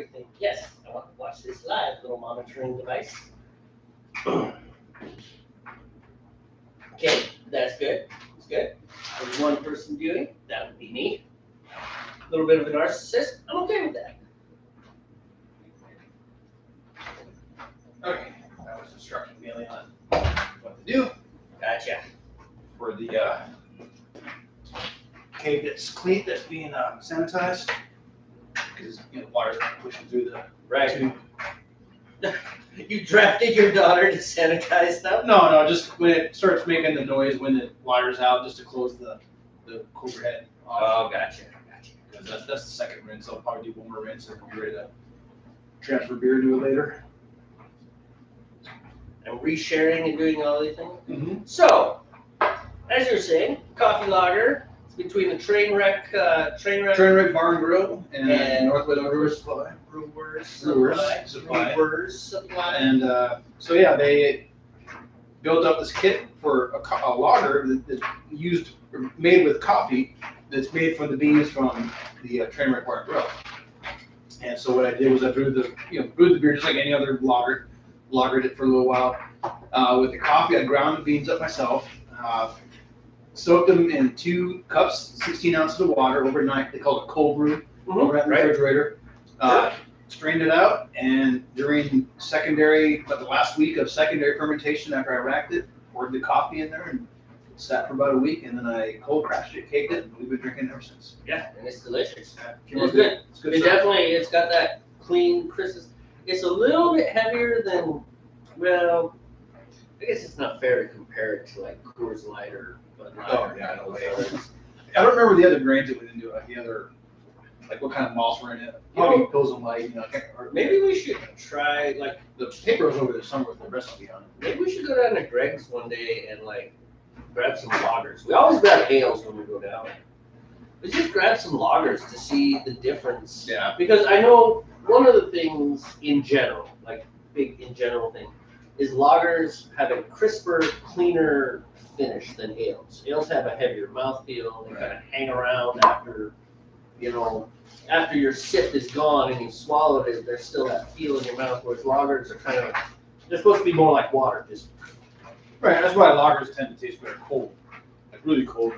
everything. Yes, I want to watch this live. Little monitoring device. Okay, that's good. That's good. There's one person viewing. That would be me. A little bit of a narcissist. I'm okay with that. Okay, that was instructing Bailey on what to do Gotcha. for the cave that's clean, that's being sanitized, because water's not pushing through the tube. You drafted your daughter to sanitize stuff? No, just when it starts making the noise when the water's out, just to close the cooler head off. Oh, gotcha. Because that's the second rinse. I'll probably do one more rinse and we'll be ready to transfer beer to it later. And resharing and doing all these things. Mm-hmm. So, as you were saying, coffee lager. It's between the train wreck Bar and Grill and Northwest Brewers Supply. Brewers Supply. And so yeah, they built up this kit for a lager that's made with coffee that's made from the beans from the train wreck Bar and Grill. And so what I did was I brewed the beer just like any other lager. Lagered it for a little while. With the coffee, I ground the beans up myself. Soaked them in 2 cups, 16 ounces of water overnight. They call it cold brew over at the refrigerator. Strained it out, and during the last week of secondary fermentation, after I racked it, poured the coffee in there and sat for about a week, and then I cold crashed it, caked it, and we've been drinking it ever since. Yeah, and it's delicious. It's good. It's good. It's got that clean, crisp. It's a little bit heavier than, well, I guess it's not fair to compare it to like Coors Light or Bud Light. Oh, yeah, no way. I don't remember the other grains that went into it, like what kind of malts were in it. Probably Pilsen Light, Maybe we should try, like, the paper was over there somewhere with the recipe on it. Maybe we should go down to Greg's one day and like grab some lagers. We always grab ales when we go down. Let's just grab some lagers to see the difference. Yeah. Because I know one of the things in general, like big in general thing, is lagers have a crisper, cleaner finish than ales. Ales have a heavier mouthfeel. They kind of hang around after your sip is gone and you swallowed it. There's still that feel in your mouth. Whereas lagers are they're supposed to be more like water, just. Right. That's why lagers tend to taste better cold, like really cold.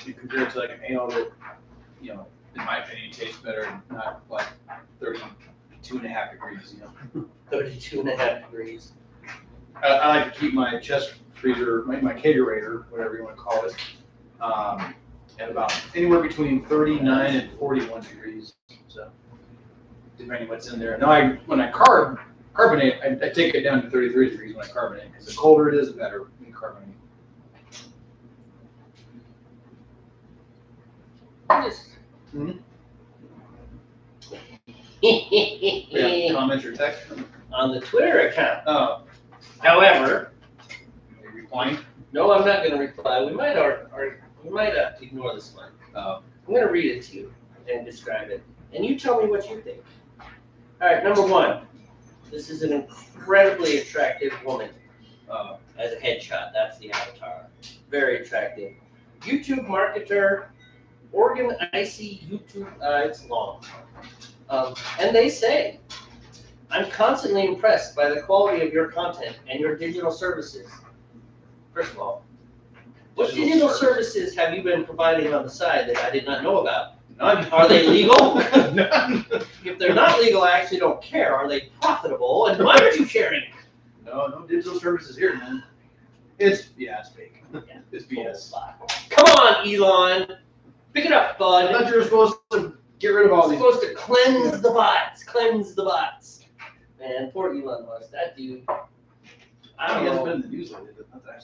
You compare it to like an ale that, in my opinion, tastes better, not like 32.5 degrees. 32.5 degrees. I like to keep my chest freezer, my kegerator, whatever you want to call it, at about anywhere between 39 and 41 degrees. So, depending what's in there. Now, when I carbonate, I take it down to 33 degrees when I carbonate, because the colder it is, the better when you carbonate. Yeah, comments or text on the Twitter account. Oh. However, are you replying? No, I'm not going to reply. We might ignore this one. I'm going to read it to you and describe it, and you tell me what you think. All right, number 1. This is an incredibly attractive woman as a headshot. That's the avatar. Very attractive. YouTube marketer. Oregon IC YouTube, it's long. And they say, I'm constantly impressed by the quality of your content and your digital services. First of all, what digital services have you been providing on the side that I did not know about? None. Are they legal? None. If they're not legal, I actually don't care. Are they profitable? And why aren't you sharing? No digital services here, man. It's fake. Yeah. It's BS. Come on, Elon. Pick it up, bud. I thought you were supposed to get rid of all these. You're supposed to cleanse the bots. Cleanse the bots. Man, poor Elon Musk. That dude. I don't know. He hasn't been in the news lately.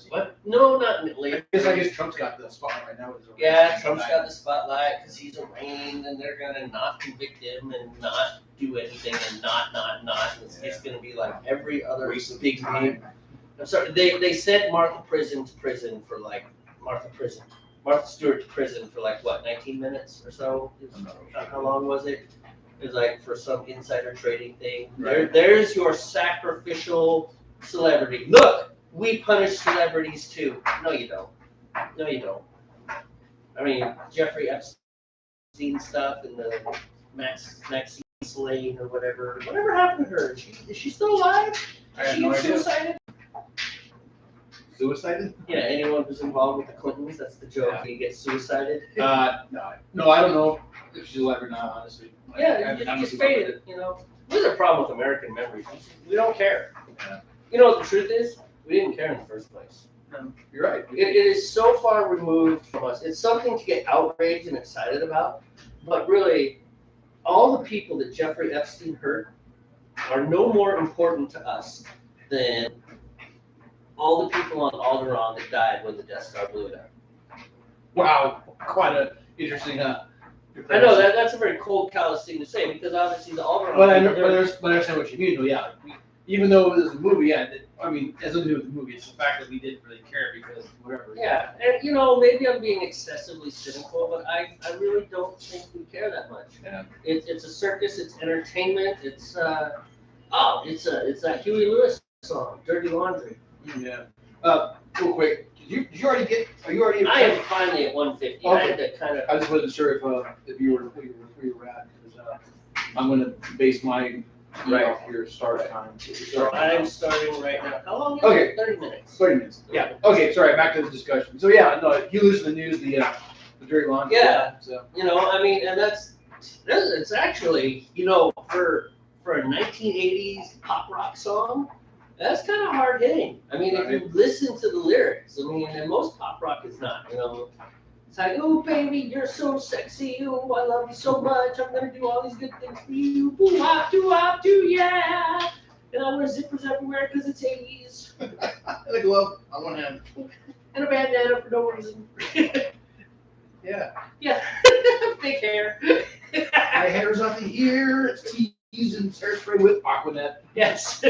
What? No, not lately. I guess Trump's got the spotlight right now. Yeah, Trump's got the spotlight because he's arraigned, and they're gonna not convict him and not do anything and not. It's gonna be like every other big name. I'm sorry. They sent Martha Stewart to prison for like what, 19 minutes or so? How long was it? It was like for some insider trading thing. Right. There's your sacrificial celebrity. Look, we punish celebrities too. No, you don't. I mean, Jeffrey Epstein stuff and Maxine Slane or whatever. Whatever happened to her? Is she still alive? I Did have she no get idea. suicided? Suicided? Yeah, anyone who's involved with the Clintons, that's the joke. Yeah. He gets suicided. No, I don't know if she's alive or not, honestly. Yeah, you just fade it, you know. There's a problem with American memories. We don't care. Yeah. You know what the truth is? We didn't care in the first place. You're right. It is so far removed from us. It's something to get outraged and excited about, but really, all the people that Jeffrey Epstein hurt are no more important to us than all the people on Alderaan that died when the Death Star blew it up. Wow, quite a interesting. I know that's a very cold, callous thing to say because obviously the Alderaan. But I understand what you mean. Though, yeah, even though it was a movie, yeah, I mean, it has nothing to do with the movie. It's the fact that we didn't really care because whatever. Yeah, and you know, maybe I'm being excessively cynical, but I really don't think we care that much. Yeah. It's a circus. It's entertainment. It's it's that Huey Lewis song, "Dirty Laundry." Yeah. Real quick, did you already get? Are you already? I am finally at 150. I had to kind of. I just wasn't sure if you were where you were at because I'm gonna base my off your start time. So I'm starting right now. How long is Okay. it? 30 minutes. 30 minutes. Yeah. Okay, sorry, back to the discussion. So yeah, no, you lose the news, the dirty laundry. Yeah. So You know, I mean, and it's actually, you know, for a 1980s pop rock song, that's kind of hard hitting. I mean, if you listen to the lyrics, I mean, and most pop rock is not, you know. It's like, oh, baby, you're so sexy. Oh, I love you so much. I'm going to do all these good things for you. Boo-wop, doo-wop, doo, yeah. And I wear zippers everywhere because it's 80s. and a glove on one hand. And a bandana for no reason. Yeah. Yeah. Big hair. My hair's up in here. It's teased and hairspray with Aquanet. Yes.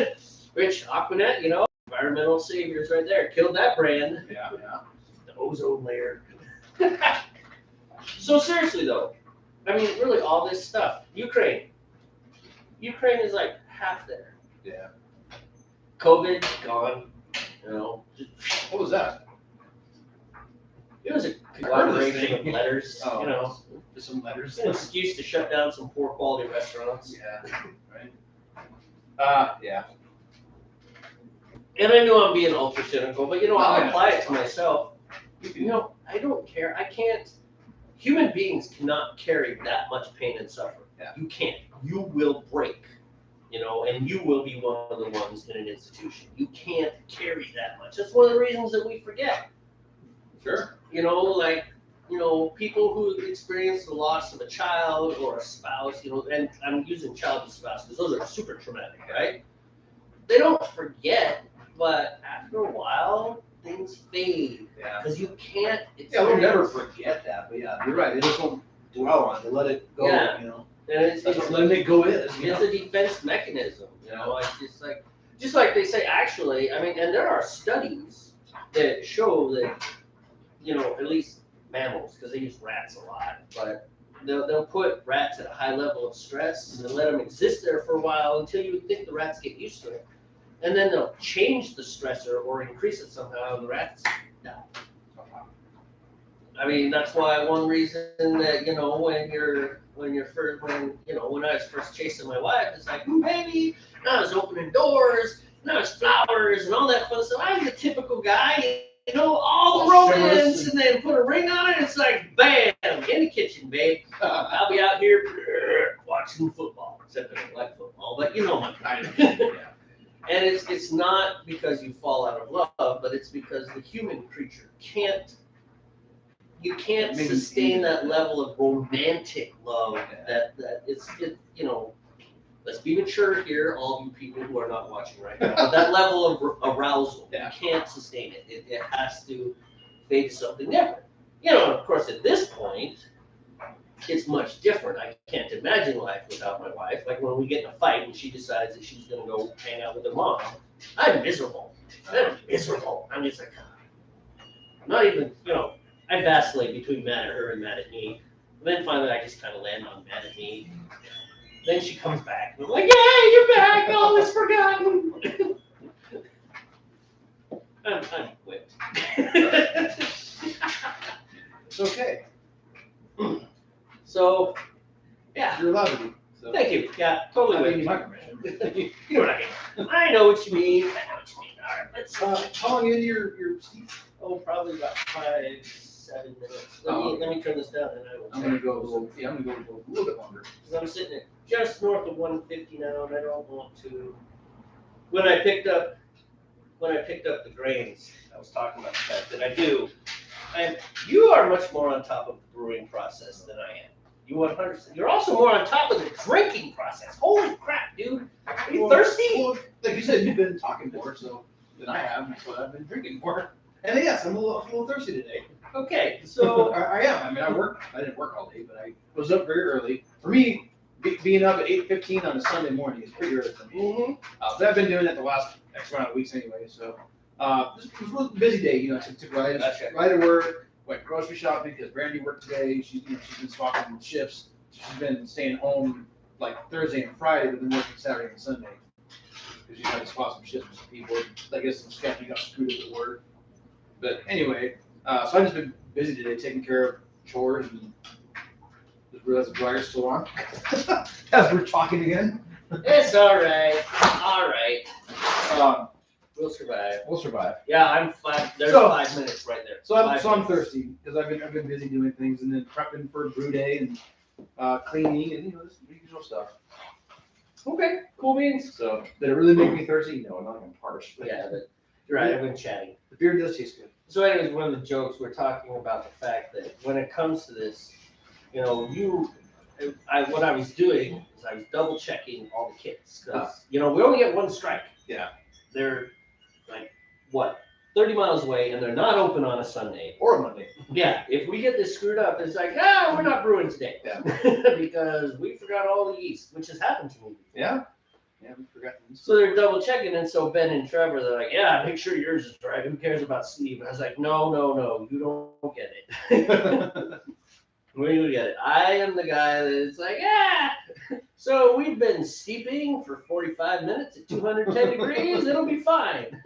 Which, Aquanet, you know, environmental saviors right there. Killed that brand. Yeah. The ozone layer. So seriously though, I mean, really all this stuff. Ukraine is like half there. Yeah. COVID gone. You know, What was that? it was a I heard of this conglomeration of thing. letters. Oh. You know, Just some letters. it's an excuse to shut down some poor quality restaurants. Yeah. Right. Yeah. And I know I'm being ultra cynical, but you know, I'll Yeah. apply it to myself. You know, I don't care. I can't. Human beings cannot carry that much pain and suffering. Yeah. You can't. You will break. You know, and you will be one of the ones in an institution. You can't carry that much. That's one of the reasons that we forget. Sure. You know, like, you know, people who experience the loss of a child or a spouse, you know, and I'm using child and spouse because those are super traumatic, right? They don't forget, but after a while, things fade. Yeah. Because you can't. Yeah, we'll never forget that, but yeah, you're right. They just don't dwell on it. They let it go. Yeah. You know. And it's That's what letting it go is. You it's know? a defense mechanism, you know. It's just like they say. Actually, I mean, and there are studies that show that, you know, at least mammals, because they use rats a lot, but they'll put rats at a high level of stress and then let them exist there for a while until you would think the rats get used to it, and then they'll change the stressor or increase it somehow, and the rats die. I mean, that's why one reason that, you know, when I was first chasing my wife, it's like, ooh, baby, and I was opening doors, and I was flowers and all that fun stuff. I was a typical guy, you know, all the romance, and then put a ring on it. It's like, bam, in the kitchen, babe. I'll be out here watching football, except I don't like football, but you know my kind. And it's not because you fall out of love, but it's because the human creature can't sustain that level of romantic love that you know, let's be mature here, all you people who are not watching right now. But that level of arousal, you can't sustain it. It has to fade to something different. You know, and of course at this point, it's much different. I can't imagine life without my wife. Like when we get in a fight and she decides that she's gonna go hang out with her mom, I'm miserable. I'm miserable. I'm just like, not even, you know, I vacillate between mad at her and mad at me. And then finally I just kind of land on mad at me. Then she comes back. And I'm like, yay, you're back. All is forgotten. I'm equipped. It's okay. So, Yeah. You're allowed to be. So. Thank you. Yeah, totally I with mean, you. my permission. You know what I mean. I know what you mean. I know what you mean. All right, let's. How long into your seat? Oh, probably about 5-7 minutes. Oh, Let me turn this down, and I will. I'm gonna go a little. Yeah, I'm gonna go a little bit longer. Because I'm sitting at just north of 150 now, and I don't want to. When I picked up the grains, I was talking about the fact that I do. And you are much more on top of the brewing process than I am. You 100%. You're also more on top of the drinking process. Holy crap, dude! Are you thirsty? Well, like you said, you've been talking more so than I have, so I've been drinking more. And yes, I'm a little thirsty today. Okay, so I am. I mean, I didn't work all day, but I was up very early. For me, being up at 8:15 on a Sunday morning is pretty early for me. But I've been doing it the last X amount of weeks anyway. So this was a busy day. You know, took right to work, went grocery shopping because Brandy worked today. She's been swapping shifts. She's been staying home like Thursday and Friday, but then working Saturday and Sunday because she's had to swap some shifts with some people. I guess some stuff got screwed up at work. But anyway, so I've just been busy today taking care of chores and just realized the dryer's still on as we're talking again. it's all right. All right. We'll survive. We'll survive. Yeah, I'm 5. There's 5 minutes right there. So I'm thirsty because I've been busy doing things and then prepping for brew day and cleaning and this usual stuff. Okay, cool beans. So did it really make me thirsty? No, not even harsh. Yeah, but you're right. I've been chatting. The beer does taste good. So, anyways, one of the jokes we're talking about the fact that when it comes to this, what I was doing is I was double checking all the kits because we only get one strike. Yeah. They're like 30 miles away, and they're not open on a Sunday or a Monday. Yeah. If we get this screwed up, it's like we're not brewing today. Yeah. Because we forgot all the yeast, which has happened to me before. Yeah. Yeah, we forgot. So they're double checking, and so Ben and Trevor, they're like, "Yeah, make sure yours is right. Who cares about Steve?" And I was like, "No, you don't get it. We get it. I am the guy that's like, So we've been steeping for 45 minutes at 210 degrees. It'll be fine."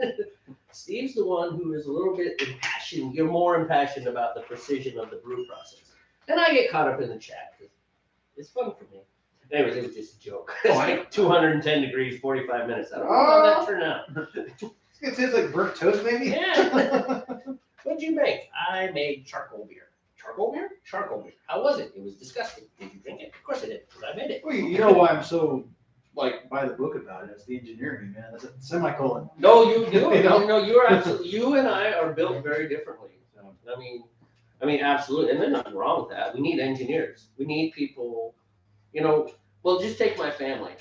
Steve's the one who is a little bit impassioned. You're more impassioned about the precision of the brew process, and I get caught up in the chat because it's fun for me. Anyways, it was just a joke. It's like 210 degrees, 45 minutes. I don't know how that turned out. It tastes like burnt toast, maybe? Yeah. What'd you make? I made charcoal beer. Charcoal beer? Charcoal beer. How was it? It was disgusting. Did you drink it? Of course I did, because I made it. Well, you know why I'm so, by the book about it? It's the engineering, man. That's a semicolon. No, you do. No, you're absolutely, you and I are built very differently. I mean, absolutely. And there's nothing wrong with that. We need engineers. We need people. Well, just take my family.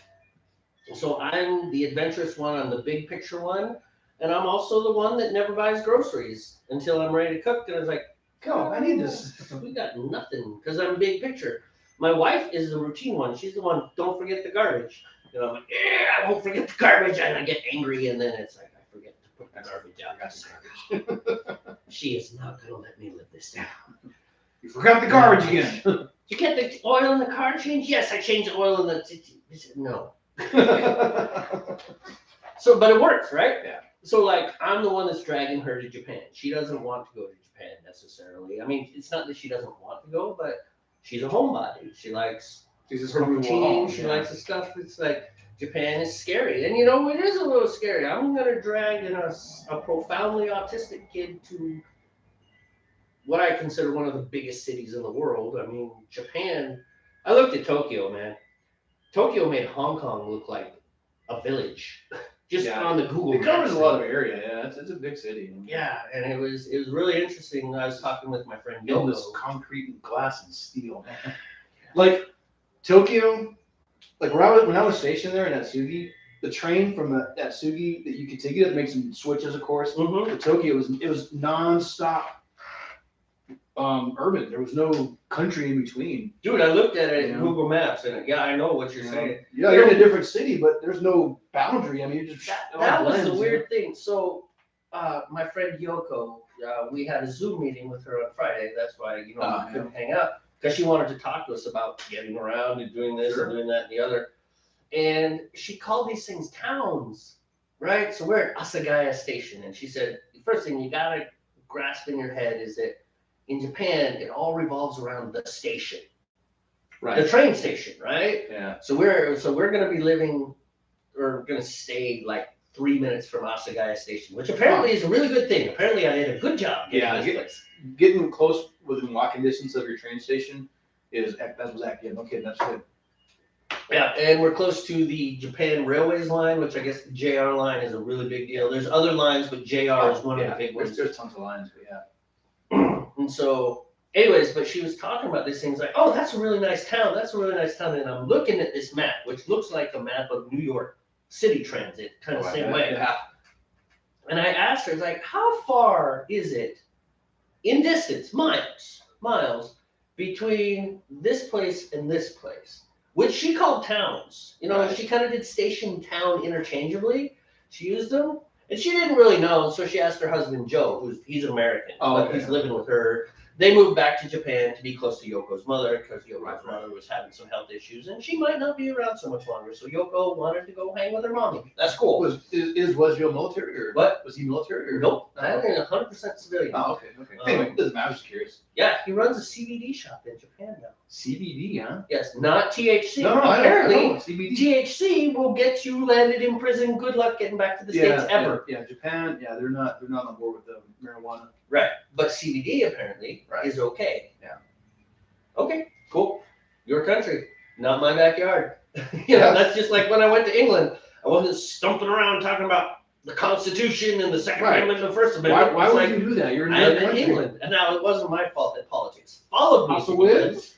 So I'm the adventurous one, I'm the big picture one, and I'm also the one that never buys groceries until I'm ready to cook. And I was like, I need this. We got nothing because I'm big picture. My wife is the routine one. She's the one, don't forget the garbage. I'm like, I won't forget the garbage. And I get angry, and then it's like, I forget to put the garbage out. She is not going to let me live this down. You forgot the garbage again. Did you get the oil in the car changed? Yes, I changed the oil in the. No. So, but it works, right? Yeah. So, I'm the one that's dragging her to Japan. She doesn't want to go to Japan necessarily. I mean, it's not that she doesn't want to go, but she's a homebody. She likes her routine. She likes the stuff. It's like Japan is scary, and it is a little scary. I'm gonna drag a profoundly autistic kid to what I consider one of the biggest cities in the world. I mean, Japan. I looked at Tokyo, man. Tokyo made Hong Kong look like a village, just on the Google. It covers a lot of area. Yeah, it's a big city. Yeah, and it was really interesting. I was talking with my friend All Yoko. this concrete and glass and steel. Like Tokyo, when I was stationed there in Atsugi, the train from Atsugi that you could take, you have to make some switches, of course. Mm-hmm. To Tokyo it was nonstop. Urban. There was no country in between. Dude, I looked at it in Google Maps, and I know what you're saying. Yeah, you're in a different city, but there's no boundary. I mean, you just that was the weird thing. So, my friend Yoko, we had a Zoom meeting with her on Friday. That's why we couldn't hang out because she wanted to talk to us about getting around and doing this and doing that and the other. And she called these things towns, right? So we're at Asagaya Station, and she said the first thing you gotta grasp in your head is that in Japan, it all revolves around the station, the train station, right? Yeah. So we're gonna be living, or gonna stay like 3 minutes from Asagaya Station, which apparently is a really good thing. Apparently, I did a good job getting this place. Getting close within walking distance of your train station that was accurate. No kidding, that's good. Yeah, and we're close to the Japan Railways line, which I guess the JR line is a really big deal. There's other lines, but JR is one of the big ones. There's tons of lines, but yeah. And so, anyways, but she was talking about these things like, oh, that's a really nice town. That's a really nice town. And I'm looking at this map, which looks like a map of New York City Transit, kind of same way. Yeah. And I asked her, it's like, how far is it in distance, miles, between this place and this place? Which she called towns. You know, Right. She kind of did station town interchangeably. She used them. And she didn't really know, so she asked her husband Joe, he's American, but he's living with her. They moved back to Japan to be close to Yoko's mother because Yoko's mother was having some health issues, and she might not be around so much longer. So Yoko wanted to go hang with her mommy. That's cool. Was Joe military or what? Was he military or? Nope, I think 100% civilian. Oh, okay. Anyway, it doesn't matter. I was just curious. Yeah, he runs a CBD shop in Japan now. CBD, huh? Yes, not THC. No, apparently, I know. CBD. THC will get you landed in prison. Good luck getting back to the States ever. Yeah, Japan. Yeah, they're not on board with the marijuana. Right, but CBD apparently is okay. Yeah. Okay, cool. Your country, not my backyard. That's just like when I went to England. I wasn't stumping around talking about the Constitution and the Second Amendment and the First Amendment. Why would you do that? You're in England, and now it wasn't my fault that politics followed me. House of Wiz?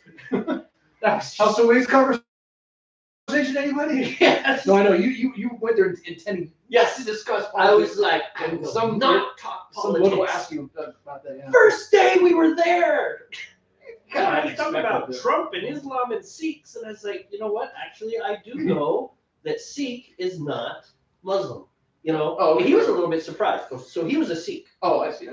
House of Wiz conversation, anybody? Yes. No, I know you went there intending to discuss politics. I was like, not talk politics. politics. Will ask you about that. Yeah. First day we were there. God, I was talking about Trump and Islam and Sikhs, and I was like, you know what? Actually, I do know that Sikh is not Muslim. You know, he was a little bit surprised. So he was a Sikh. Oh, I see.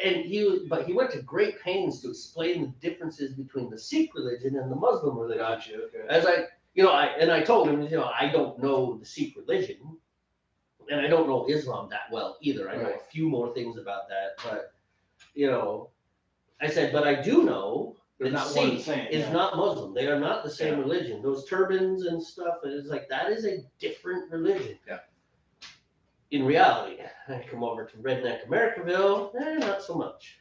And he went to great pains to explain the differences between the Sikh religion and the Muslim religion. Gotcha. Okay. As I told him, I don't know the Sikh religion, and I don't know Islam that well either. I know a few more things about that, but I said, but I do know that Sikh is not Muslim. They are not the same religion. Those turbans and stuff, it's like that is a different religion. Yeah. In reality, I come over to Redneck Americaville, not so much.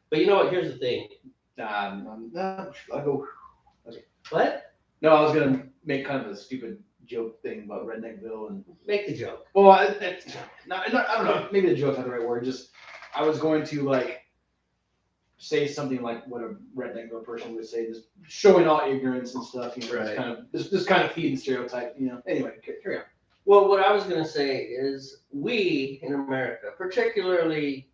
But you know what? Here's the thing. I'll go. Okay. What? No, I was gonna make kind of a stupid joke thing about Redneckville and make the joke. Well, I don't know. Maybe the joke's not the right word. Just I was going to say something like what a Redneckville person would say, just showing all ignorance and stuff. Just kind of feeding stereotype. Anyway, carry on. Well, what I was going to say is we in America, particularly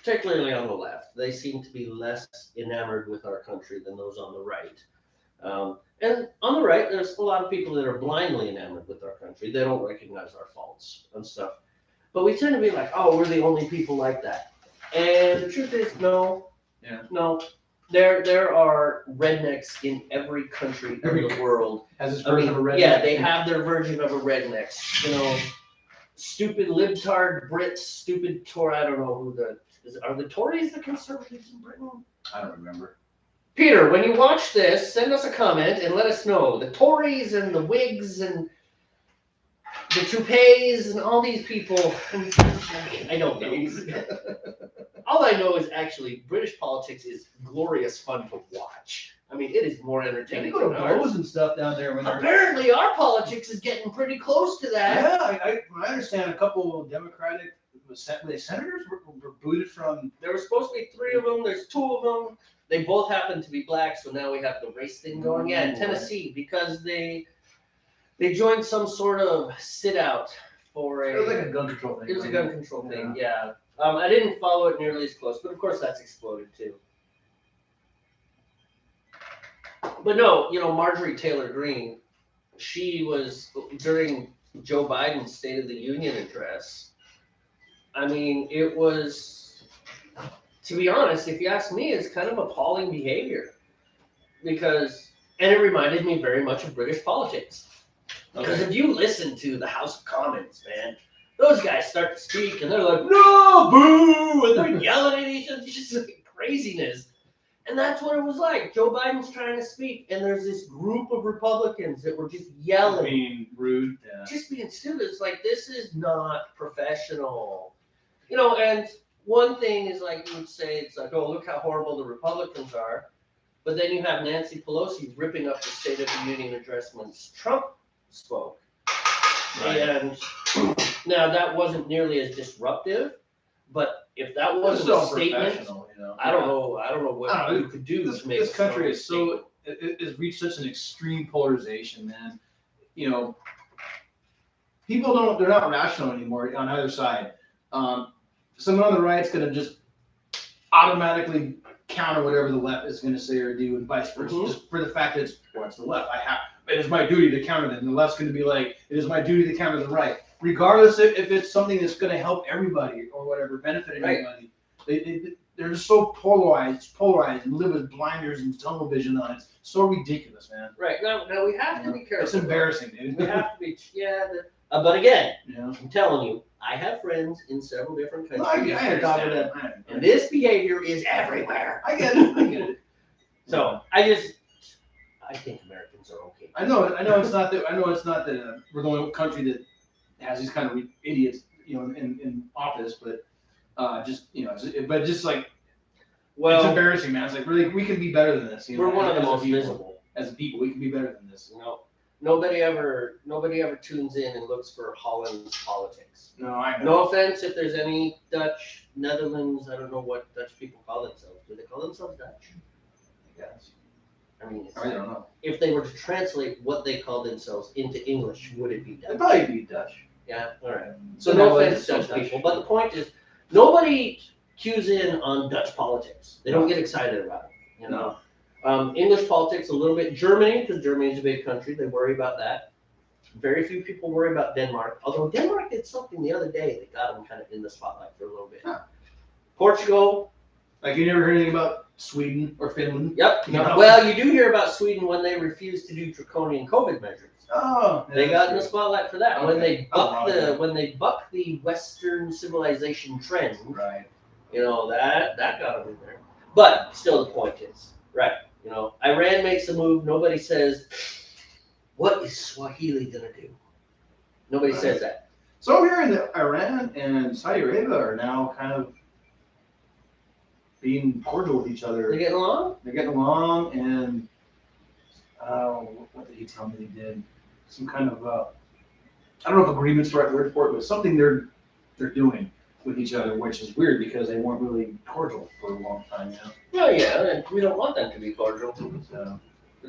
on the left, they seem to be less enamored with our country than those on the right. And on the right, there's a lot of people that are blindly enamored with our country. They don't recognize our faults and stuff. But we tend to be like, oh, we're the only people like that. And the truth is, no. Yeah. No. There are rednecks in every country in the world. Has this version of a redneck? Yeah, they have their version of a redneck. Stupid libtard Brits, stupid Tory. I don't know who are the Tories the conservatives in Britain? I don't remember. Peter, when you watch this, send us a comment and let us know. The Tories and the Whigs and the toupees and all these people. I don't know. All I know is actually British politics is glorious fun to watch. I mean, it is more entertaining. They go to bars and stuff down there. Apparently, our politics is getting pretty close to that. Yeah, I understand a couple of Democratic senators were booted from. There were supposed to be 3 of them. There's 2 of them. They both happen to be black, so now we have the race thing going. Yeah, in Tennessee, because they joined some sort of sit-out for It was like a gun control thing. It was a gun control thing, yeah. I didn't follow it nearly as close, but of course that's exploded too. But no, Marjorie Taylor Greene, she was, during Joe Biden's State of the Union address, I mean, it was, to be honest, if you ask me, it's kind of appalling behavior. And it reminded me very much of British politics. Because if you listen to the House of Commons, man, those guys start to speak and they're like, no, boo, and they're yelling at each other. It's just like craziness. And that's what it was like. Joe Biden's trying to speak, and there's this group of Republicans that were just yelling. Being rude. Yeah. Just being stupid. It's like, this is not professional. You know, and one thing is like, you would say, it's like, oh, look how horrible the Republicans are. But then you have Nancy Pelosi ripping up the State of the Union address when Trump spoke. Right. And now that wasn't nearly as disruptive, but if that wasn't a statement, you know? I don't know what you could do to make this country is so it has reached such an extreme polarization, man. You know, they're not rational anymore on either side. Someone on the right's gonna just automatically counter whatever the left is gonna say or do, and vice versa, just for the fact that it's the left. It is my duty to counter them. And the left's gonna be like, it is my duty to counter the right, regardless if it's something that's gonna help everybody or whatever, benefit everybody. Right. They're just so polarized, and live with blinders and tunnel vision on it. It's so ridiculous, man. Right. Now we have to be careful. It's embarrassing, dude. We have to be, but again, I'm telling you, I have friends in several different countries. I adopted that. And this behavior is everywhere. I get it. So I think Americans are okay. I know it's not that we're the only country that has these kind of idiots, you know, in office, but just like, well, it's embarrassing, man. It's like, really, we can be better than this. You know, we're one of the most visible as a people. We can be better than this. You know, nobody ever tunes in and looks for Holland's politics. No, I know. No offense if there's any Dutch, Netherlands. I don't know what Dutch people call themselves. Do they call themselves Dutch? I guess. I mean, I don't know. If they were to translate what they call themselves into English, would it be Dutch? It'd probably be Dutch. Yeah, all right. So no offense to Dutch people, but the point is, nobody cues in on Dutch politics. They don't get excited about it. You know, English politics a little bit. Germany, because Germany is a big country, they worry about that. Very few people worry about Denmark. Although Denmark did something the other day that got them kind of in the spotlight for a little bit. Huh. Portugal. Like, you never heard anything about Sweden or Finland? Yep. No. Well, you do hear about Sweden when they refuse to do draconian COVID measures. Oh, they got in the spotlight for that. Okay. When they buck the Western civilization trend, right? You know, that got them in there. But still, the point is, right? You know, Iran makes a move. Nobody says, "What is Swahili gonna do?" Nobody says that. So I'm hearing that Iran and Saudi Arabia are now kind of being cordial with each other. They're getting along? They're getting along, and what did he tell me they did? Some kind of, I don't know if agreement's the right word for it, but something they're doing with each other, which is weird because they weren't really cordial for a long time now. Oh yeah, and we don't want them to be cordial. So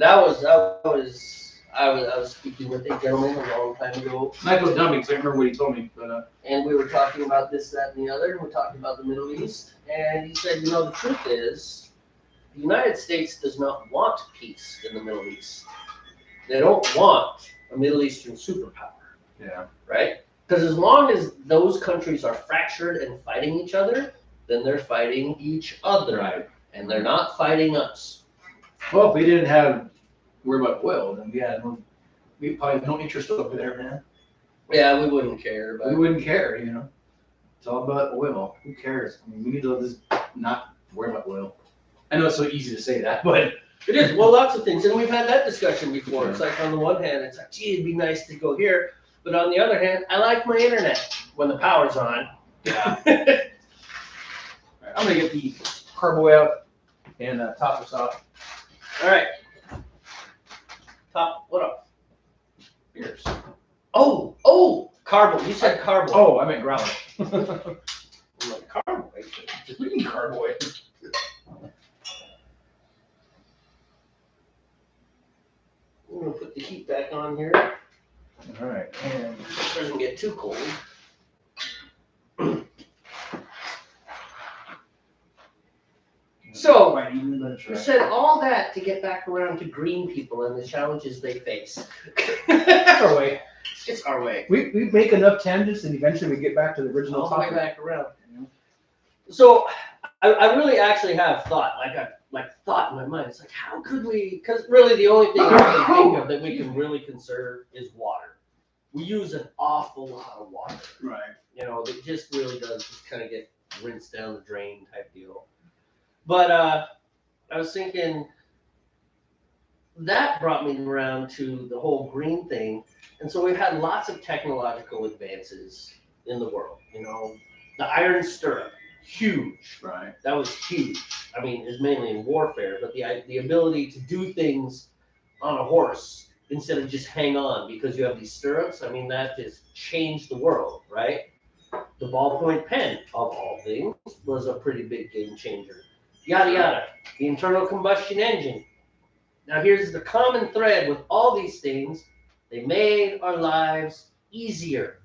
I was speaking with a gentleman a long time ago. Not go dummy, because I remember what he told me. But and we were talking about this, that, and the other. And we're talking about the Middle East. And he said, you know, the truth is, the United States does not want peace in the Middle East. They don't want a Middle Eastern superpower. Yeah. Right? Because as long as those countries are fractured and fighting each other, then they're fighting each other. Right. And they're not fighting us. Well, if we didn't have worry about oil, then we probably have no interest over there, man. Yeah, we wouldn't care. But we wouldn't care, you know. It's all about oil. Who cares? I mean, we need to just not worry about oil. I know it's so easy to say that, but it is. Well, lots of things. And we've had that discussion before. It's like, on the one hand, it's like, gee, it'd be nice to go here. But on the other hand, I like my internet when the power's on. Yeah. Right, I'm going to get the carboy out and top this off. All right. Top, what up? Beers. Oh, carbo. You said carbo. Oh, I meant growler. I'm like, carbo. Just reading carboy. I'm going to put the heat back on here. All right. And it doesn't get too cold. So, you said all that to get back around to green people and the challenges they face. That's our way. It's our way. We make enough tangents and eventually we get back to the original topic. All the way back around. So, I really actually have thought, thought in my mind. It's like, how could we, because really the only thing I can think of that we can really conserve is water. We use an awful lot of water. Right. You know, it just really does just kind of get rinsed down the drain type deal. But I was thinking that brought me around to the whole green thing. And so we've had lots of technological advances in the world. The iron stirrup, huge. Right. That was huge. I mean, it's mainly in warfare, but the ability to do things on a horse instead of just hang on because you have these stirrups, I mean, that just changed the world, right? The ballpoint pen, of all things, was a pretty big game changer. Yada yada. The internal combustion engine. Now, here's the common thread with all these things: they made our lives easier.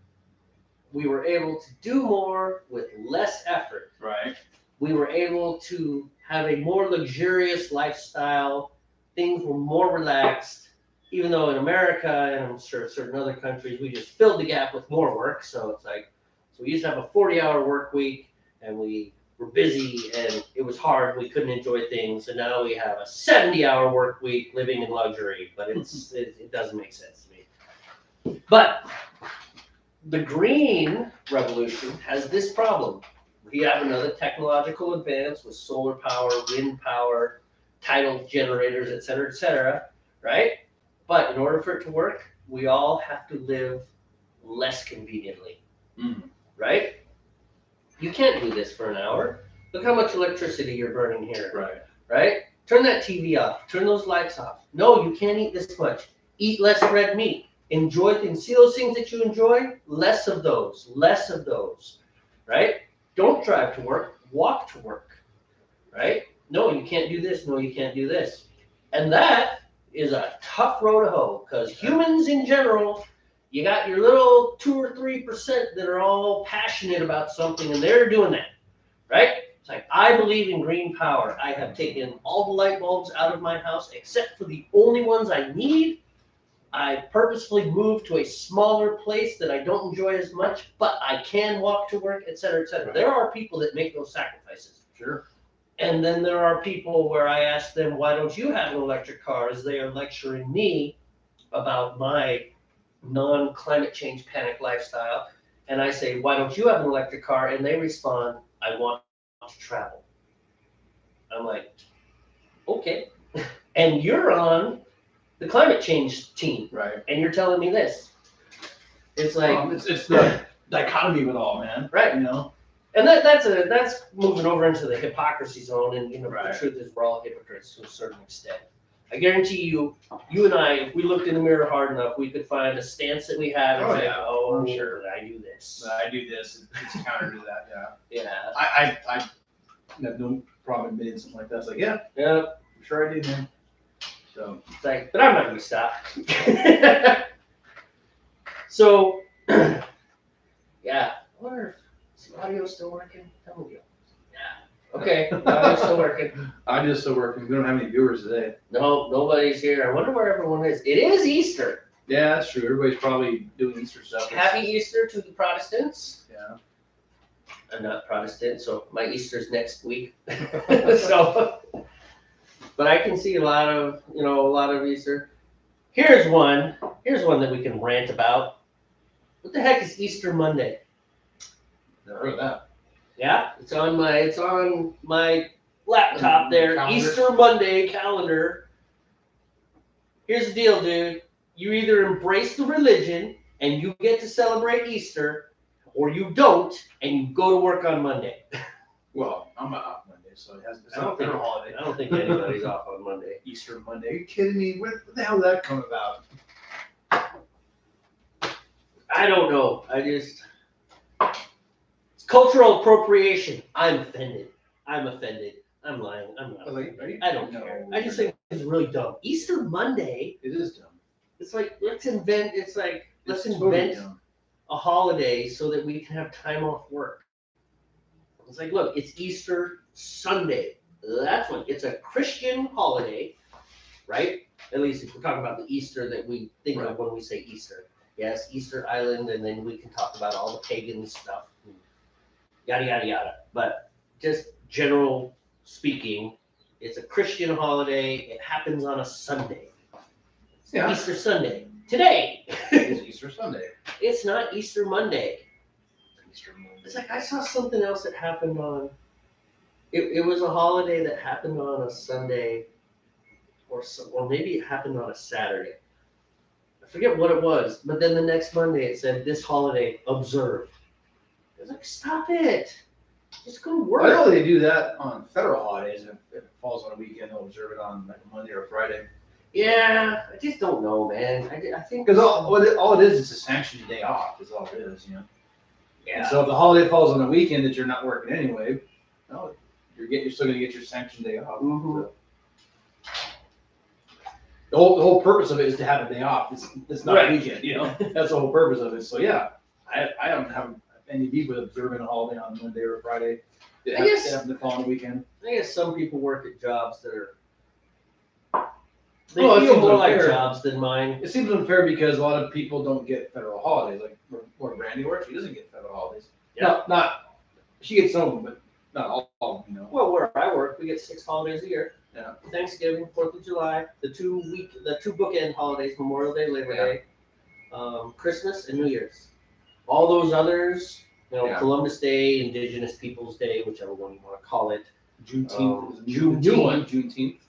We were able to do more with less effort. Right. We were able to have a more luxurious lifestyle. Things were more relaxed, even though in America, and I'm sure certain other countries, we just filled the gap with more work. So it's like, so we used to have a 40-hour work week, and we were busy, and it was hard. We couldn't enjoy things, and now we have a 70-hour work week, living in luxury. But it doesn't make sense to me. But the green revolution has this problem. We have another technological advance with solar power, wind power, tidal generators, et cetera, right? But in order for it to work, we all have to live less conveniently, right? You can't do this for an hour. Look how much electricity you're burning here, right? Turn that TV off. Turn those lights off. No, you can't eat this much. Eat less red meat. Enjoy things. See those things that you enjoy? Less of those, right? Don't drive to work, walk to work, right? No, you can't do this. No, you can't do this. And that is a tough road to hoe because humans in general, you got your little 2 or 3% that are all passionate about something and they're doing that, right? It's like, I believe in green power. I have taken all the light bulbs out of my house except for the only ones I need. I purposefully moved to a smaller place that I don't enjoy as much, but I can walk to work, et cetera, et cetera. There are people that make those sacrifices. Sure. And then there are people where I ask them, why don't you have an electric car? As they are lecturing me about my non-climate change panic lifestyle. And I say, why don't you have an electric car? And they respond, I want to travel. I'm like, okay. And you're on the climate change team. Right. And you're telling me this. It's like it's the dichotomy of it all, man. Right. And that's moving over into the hypocrisy zone, and the truth is we're all hypocrites to a certain extent. I guarantee you and I, if we looked in the mirror hard enough, we could find a stance that we have and say, oh, sure, I do this. I do this. It's counter to that, yeah. Yeah. I have no problem admitting something like that. It's like, yeah, I'm sure I do, man. So it's like, but I'm not gonna stop. So, yeah. I wonder if is the audio still working? Tell me. Yeah. Okay, the audio's still working. Audio's still working. We don't have any viewers today. No, nobody's here. I wonder where everyone is. It is Easter. Yeah, that's true. Everybody's probably doing Easter stuff. Happy Easter to the Protestants. Yeah. I'm not Protestant, so my Easter's next week. So, but I can see a lot of Easter. Here's one that we can rant about. What the heck is Easter Monday? Never heard of that. Yeah, it's on my laptop there. Calendar. Easter Monday calendar. Here's the deal, dude. You either embrace the religion and you get to celebrate Easter, or you don't and you go to work on Monday. Well, I'm off Monday, so it's I not a holiday. don't think anybody's off on Monday. Easter Monday. Are you kidding me? What the hell did that come about? I don't know. It's cultural appropriation. I'm offended. I'm lying. I'm not. I don't care. I just think it's really dumb. Easter Monday. It is dumb. It's like let's invent Totally dumb. a holiday so that we can have time off work. It's like, look, it's Easter Sunday. That's what it's a Christian holiday, right? At least if we're talking about the Easter that we think of when we say Easter. Yes, Easter Island, and then we can talk about all the pagan stuff, yada yada yada. But just general speaking, it's a Christian holiday. It happens on a Sunday. It's Easter Sunday. Today. It's Easter Sunday. It's not Easter Monday. Easter Monday. It's like I saw something else that happened on It was a holiday that happened on a Sunday, or maybe it happened on a Saturday. I forget what it was, but then the next Monday it said this holiday observed. I was like, stop it! Just go I know work. they do that on federal holidays. If it falls on a weekend, they'll observe it on like a Monday or a Friday. Yeah, I just don't know, man. I think Because all it is a sanctioned day off. Is all it is, you know. And yeah. so if the holiday falls on a weekend that you're not working anyway, no, you're still gonna get your sanctioned day off. Mhm. So the whole purpose of it is to have a day off. It's not Right. a weekend, you know. That's the whole purpose of it. So yeah, I don't have any beef with observing a holiday on a Monday or a Friday. It I guess- happen to fall on a weekend. I guess some people work at jobs that are. They Well, it feel seems more like unfair. jobs than mine. It seems unfair because a lot of people don't get federal holidays. Like where Brandy works, she doesn't get federal holidays. Yeah. Not she gets some of them, but not all of them, you know. Well, where I work, we get 6 holidays a year. Yeah. Thanksgiving, 4th of July, the two bookend holidays, Memorial Day, Labor Day, Christmas, and New Year's. All those others, Yeah. Columbus Day, Indigenous Peoples Day, whichever one you want to call it, Juneteenth is a Juneteenth. new one. Juneteenth.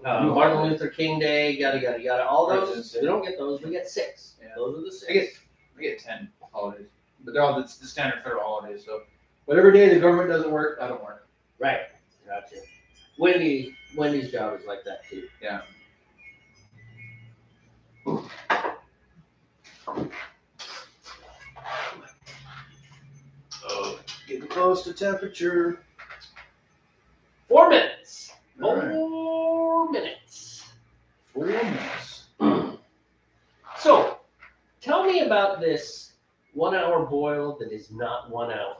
New Martin holiday. Luther King Day, yada yada yada. All those President's Day. we don't get those. We get 6. Yeah. Those are the 6. I get 10 holidays, but they're all the standard federal holidays. So whatever day the government doesn't work, I don't work. Right. Gotcha. Wendy's job is like that too. Yeah. Oh, getting close to temperature. 4 minutes. All right. 4 minutes. 4 minutes. So, tell me about this 1 hour boil that is not 1 hour.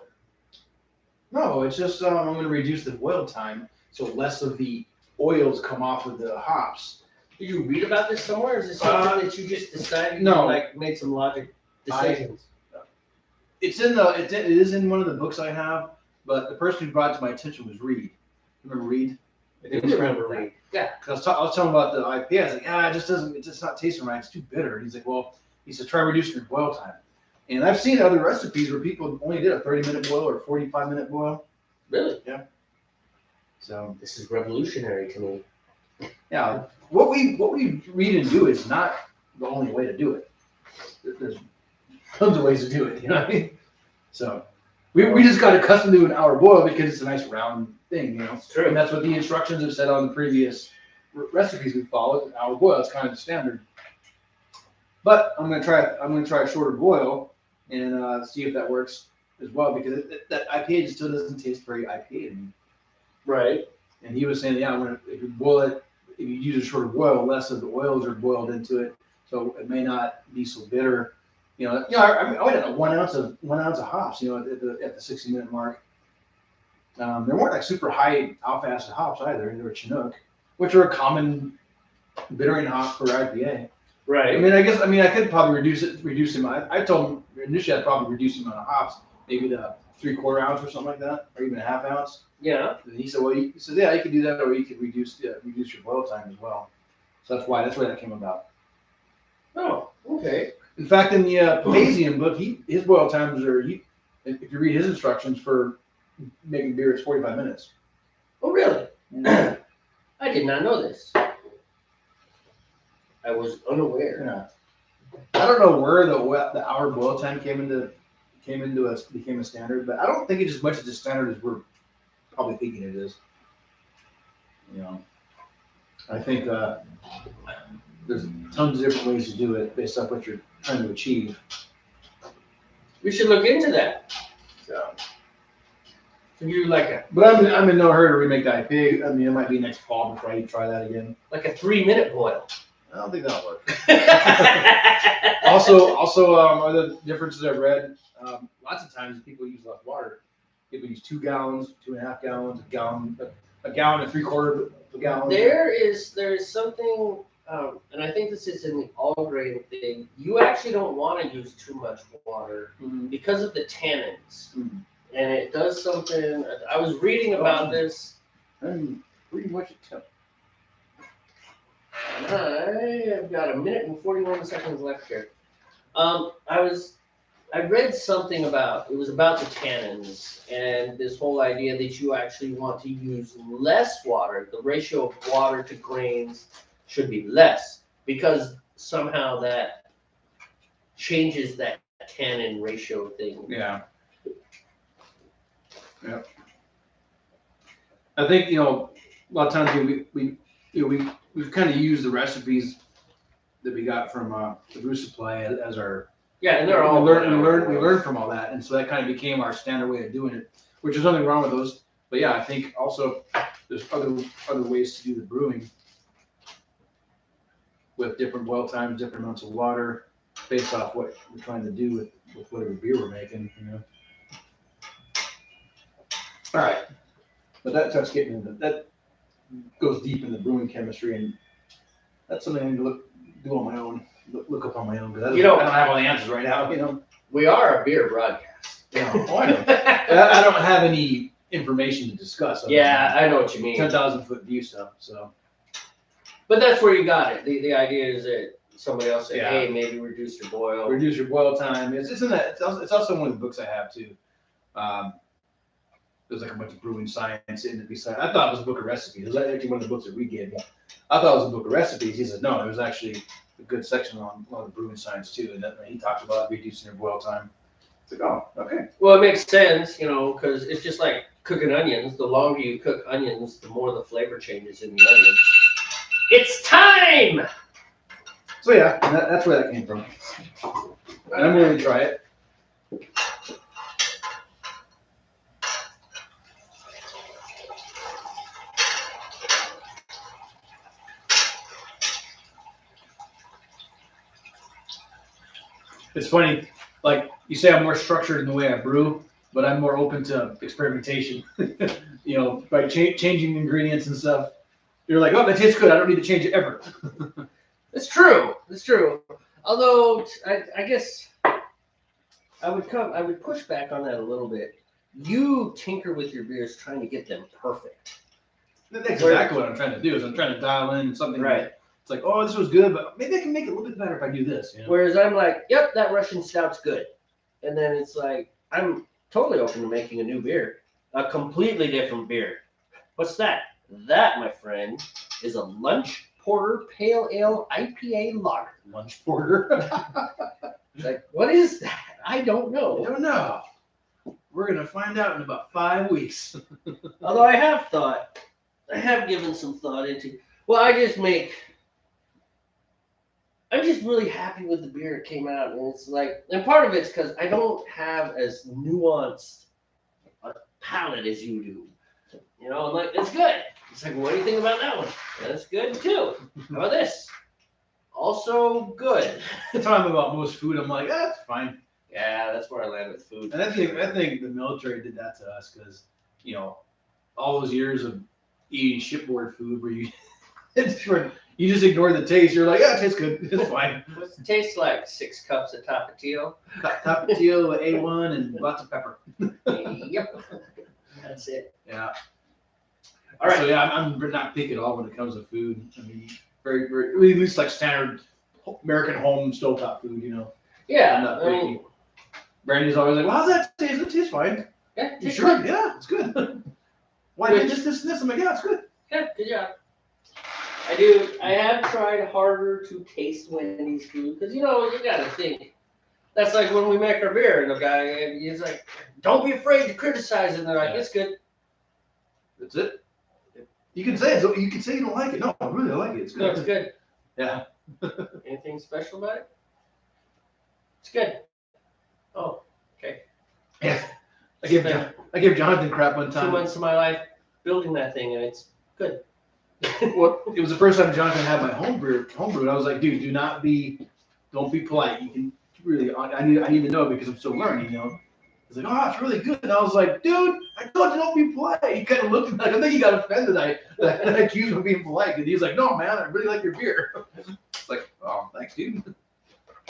No, it's just I'm going to reduce the boil time so less of the oils come off of the hops. Did you read about this somewhere? Or is this something that you just decided? No. You, like made some logic decisions. It is in one of the books I have, but the person who brought it to my attention was Reed. Remember Reed? I do remember reading. Yeah. Because I was talking about the IPA. I was like, it's just not tasting right. It's too bitter. And he's like, well, he said, try reducing your boil time. And I've seen other recipes where people only did a 30-minute boil or 45-minute boil. Really? Yeah. So This is revolutionary to me. yeah, what we read and do is not the only way to do it. There's tons of ways to do it. You know what I mean? So we just got accustomed to an hour boil because it's a nice round thing, you know. It's true. And that's what the instructions have said on the previous recipes we followed. An hour boil is kind of the standard. But I'm gonna try a shorter boil and see if that works as well because that IPA just still doesn't taste very IPA to me. Right. And he was saying, yeah, if you boil it, if you use a shorter boil, less of the oils are boiled into it, so it may not be so bitter. I had 1 ounce of hops, at the 60-minute mark. They weren't like super high alpha acid hops either. They were Chinook, which are a common bittering hop for IPA. Right. I could probably reduce him. I told him initially I'd probably reduce him on the hops, maybe to 3/4 ounce or something like that, or even a half ounce. Yeah. And he said, well, he says, yeah, you could do that, or you could reduce your boil time as well. So that's why that came about. Oh, okay. In fact, in the Papazian book, his boil times are, if you read his instructions for making beer, it's 45 minutes. Oh, really? Yeah. I did not know this. I was unaware. Yeah. I don't know where the hour boil time became a standard, but I don't think it's as much as a standard as we're probably thinking it is. I think there's tons of different ways to do it based on what you're trying to achieve. We should look into that. So, You like but I'm in no hurry to remake the IPA. I mean, it might be next fall before I try that again. a 3-minute boil. I don't think that'll work. Also, other differences I've read, lots of times people use less water. People use 2 gallons, 2.5 gallons, a gallon and 3/4 of a gallon. There is something, and I think this is in the all grain thing. You actually don't want to use too much water because of the tannins, and it does something. I was reading about this. I'm pretty much a temp. I have got 1 minute and 41 seconds left here. I was I read something about, it was about the tannins and this whole idea that you actually want to use less water. The ratio of water to grains should be less because somehow that changes that tannin ratio thing. Yeah. Yeah. I think, a lot of times we've kind of used the recipes that we got from the brew supply as our. Yeah, and they're all we learned from all that, and so that kind of became our standard way of doing it, which is nothing wrong with those. But yeah, I think also there's other ways to do the brewing with different boil times, different amounts of water, based off what we're trying to do with whatever beer we're making. All right, but that starts getting into that goes deep in the brewing chemistry, and that's something I need to do on my own. Look up on my own because I don't have all the answers right now. We are a beer broadcast. Yeah, I don't have any information to discuss. Yeah, I know what you mean. 10,000-foot view stuff. So, but that's where you got it. The idea is that somebody else said, "Hey, maybe reduce your boil." Reduce your boil time. It's in that. It's also one of the books I have too. There's like a bunch of brewing science in it. Besides, I thought it was a book of recipes. It was actually one of the books that we gave me. I thought it was a book of recipes. He said no, there was actually a good section on a lot of brewing science too, and he talks about reducing your boil time. It's like, oh, okay. Well, it makes sense, because it's just like cooking onions. The longer you cook onions, the more the flavor changes in the onions. It's time! So yeah, that's where that came from. And I'm willing to try it. It's funny, like you say, I'm more structured in the way I brew, but I'm more open to experimentation. By changing ingredients and stuff. You're like, oh, that tastes good. I don't need to change it ever. It's true. It's true. Although I guess I would push back on that a little bit. You tinker with your beers trying to get them perfect. That's exactly what I'm trying to do. Is I'm trying to dial in something. Right. It's like, oh, this was good, but maybe I can make it a little bit better if I do this. Whereas I'm like, yep, that Russian stout's good, and then it's like I'm totally open to making a new beer, a completely different beer. What's that? That, my friend, is a lunch porter pale ale IPA lager. Lunch porter. Like, what is that? I don't know. I don't know. We're gonna find out in about 5 weeks. Although I have given some thought into. Well, I'm just really happy with the beer that came out, and it's like, and part of it's because I don't have as nuanced a palate as you do. I'm like, it's good. It's like, what do you think about that one? That's good too. How about this? Also good. Talking about most food, I'm like, that's fine. Yeah, that's where I land with food. And I think the military did that to us because, all those years of eating shipboard food where you just ignore the taste. You're like, yeah, it tastes good. It's fine. What's it taste like? 6 cups of Tapatio? Tapatio, A1, and lots of pepper. Yep. That's it. Yeah. All right. So yeah, I'm not picky at all when it comes to food. I mean, very, very, at least like standard American home stovetop food, Yeah. I'm not picky. Brandy's always like, well, how's that taste? It tastes fine. Yeah. You sure? Good. Yeah, it's good. Why did this? I'm like, yeah, it's good. Yeah, good job. I have tried harder to taste Wendy's food because you gotta think. That's like when we make our beer and the guy he's like, "Don't be afraid to criticize it." And they're like, "It's good." That's it. You can say it. You can say you don't like it. No, I really like it. It's good. No, it's good. Yeah. Anything special about it? It's good. Oh, okay. Yeah. I gave Jonathan crap one time. 2 months of my life building that thing, and it's good. Well, it was the first time Jonathan had my homebrew. I was like, dude, don't be polite. You can really, I need to know because I'm still learning. He's like, oh, it's really good. And I was like, dude, I told you don't be polite. He kind of looked at me like, I think he got offended. I accused him of being polite. And he's like, no, man, I really like your beer. It's like, oh, thanks, dude.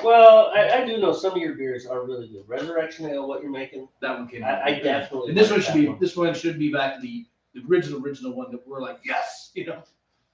Well, I do know some of your beers are really good. Resurrection Ale, what you're making. That one came out. I definitely. And this one should be back to the original one that we're like, yes,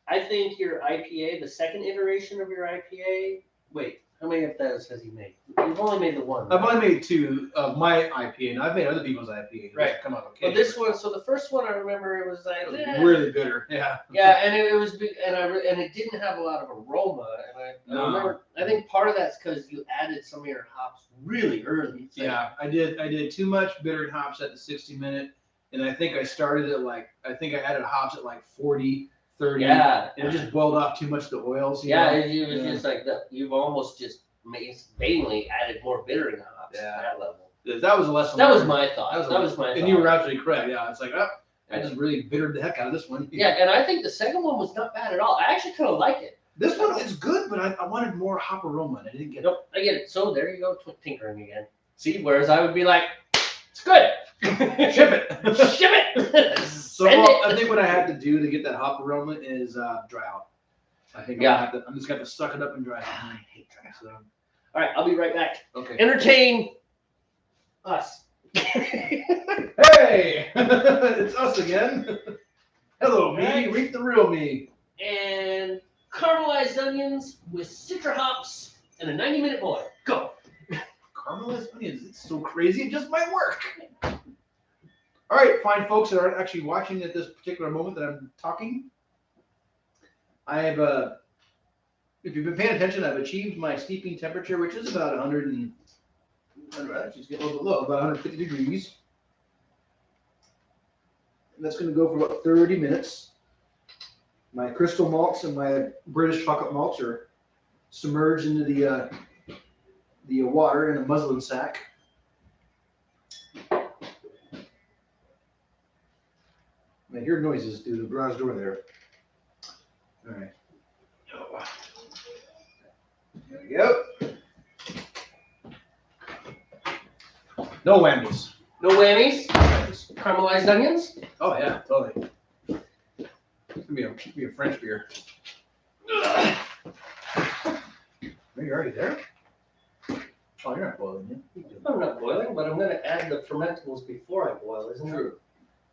I think your IPA, the second iteration of your IPA. Wait, How many of those has he made? You've only made the one. I've right? only made 2 of my IPA, and I've made other people's IPA. Right. Come out okay. But this one, so the first one I remember it was like It was really bitter. Yeah. Yeah, and it was big, and it didn't have a lot of aroma, and I No. remember. I think part of that's because you added some of your hops really early. It's like- Yeah, I did too much bitter hops at the 60-minute, and I think I started at I added hops at like 40, 30. Yeah. And it just boiled off too much of the oils. you Yeah, know? it was just like that. You've almost just mainly added more bittering hops Yeah. at that level. That was a lesson. That was learned. my thought. That was my thought. And you were absolutely correct. Yeah, it's like, oh, I Yeah. just really bittered the heck out of this one. Yeah, and I think the second one was not bad at all. I actually kind of like it. This one is good, but I wanted more hop aroma, and I didn't get it. Nope, I get it. So there you go, tinkering again. See, whereas I would be like, it's good. Ship it. Ship it. So Send it. I think what I had to do to get that hop aroma is dry out. I think Yeah. I'm just gonna have to suck it up and dry Ah, out. I hate dry. So, All right, I'll be right back. okay. Entertain us. Hey, it's us again. Hello, me. Right. Read the real me. And caramelized onions with citra hops and a 90-minute boil. Go. Caramelized onions. It's so crazy. It just might work. All right, fine folks that aren't actually watching at this particular moment that I'm talking. I have, if you've been paying attention, I've achieved my steeping temperature, which is about 100 and, actually it's getting a little bit low, about 150 degrees. And that's going to go for about 30 minutes. My crystal malts and my British chocolate malts are submerged into the water in a muslin sack. I hear noises through the garage door there. All right. There we go. No whammies. No whammies. No whammies. Caramelized onions. Oh yeah, totally. It's gonna be a French beer. Are you already there? Oh, you're not boiling yet. I'm not boiling, but I'm going to add the fermentables before I boil, isn't True. it?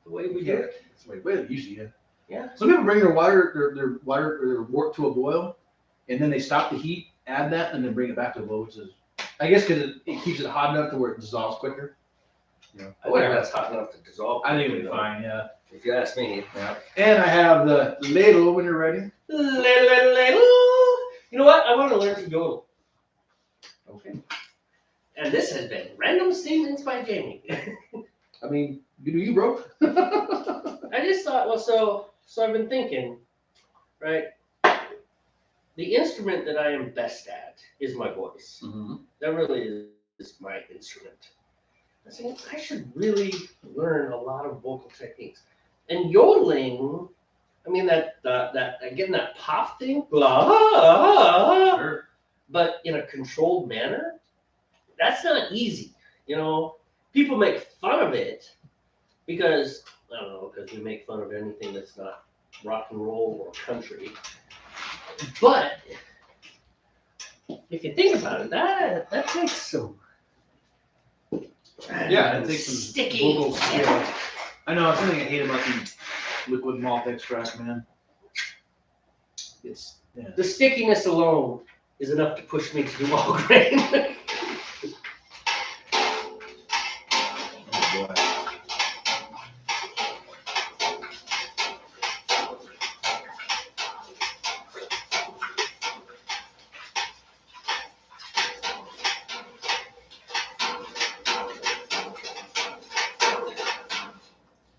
The way we do it. That's the way they usually do. Yeah. Some people bring their water or their wort to a boil, and then they stop the heat, add that, and then bring it back to a boil, which is, I guess, because it keeps it hot enough to where it dissolves quicker. Yeah. I think that's hot enough to dissolve. I think it'll be fine. Yeah. If you ask me. Yeah. And I have the ladle when you're ready. Ladle. You know what? I want to learn to yodel. Okay. And this has been Random Statements by Jamie. I mean, you bro. I just thought, well, so I've been thinking, right? The instrument that I am best at is my voice. Mm-hmm. That really is my instrument. I think I should really learn a lot of vocal techniques. And yodeling, I mean that again that pop thing, blah, Sure. but in a controlled manner, that's not easy. You know, people make fun of it because I don't know, because we make fun of anything that's not rock and roll or country. But if you think about it, that takes some. Yeah, it takes some sticky vocal skill. I know, it's something I hate about the liquid malt extract, man. It's, yeah. The stickiness alone is enough to push me to do all grain. Oh, boy.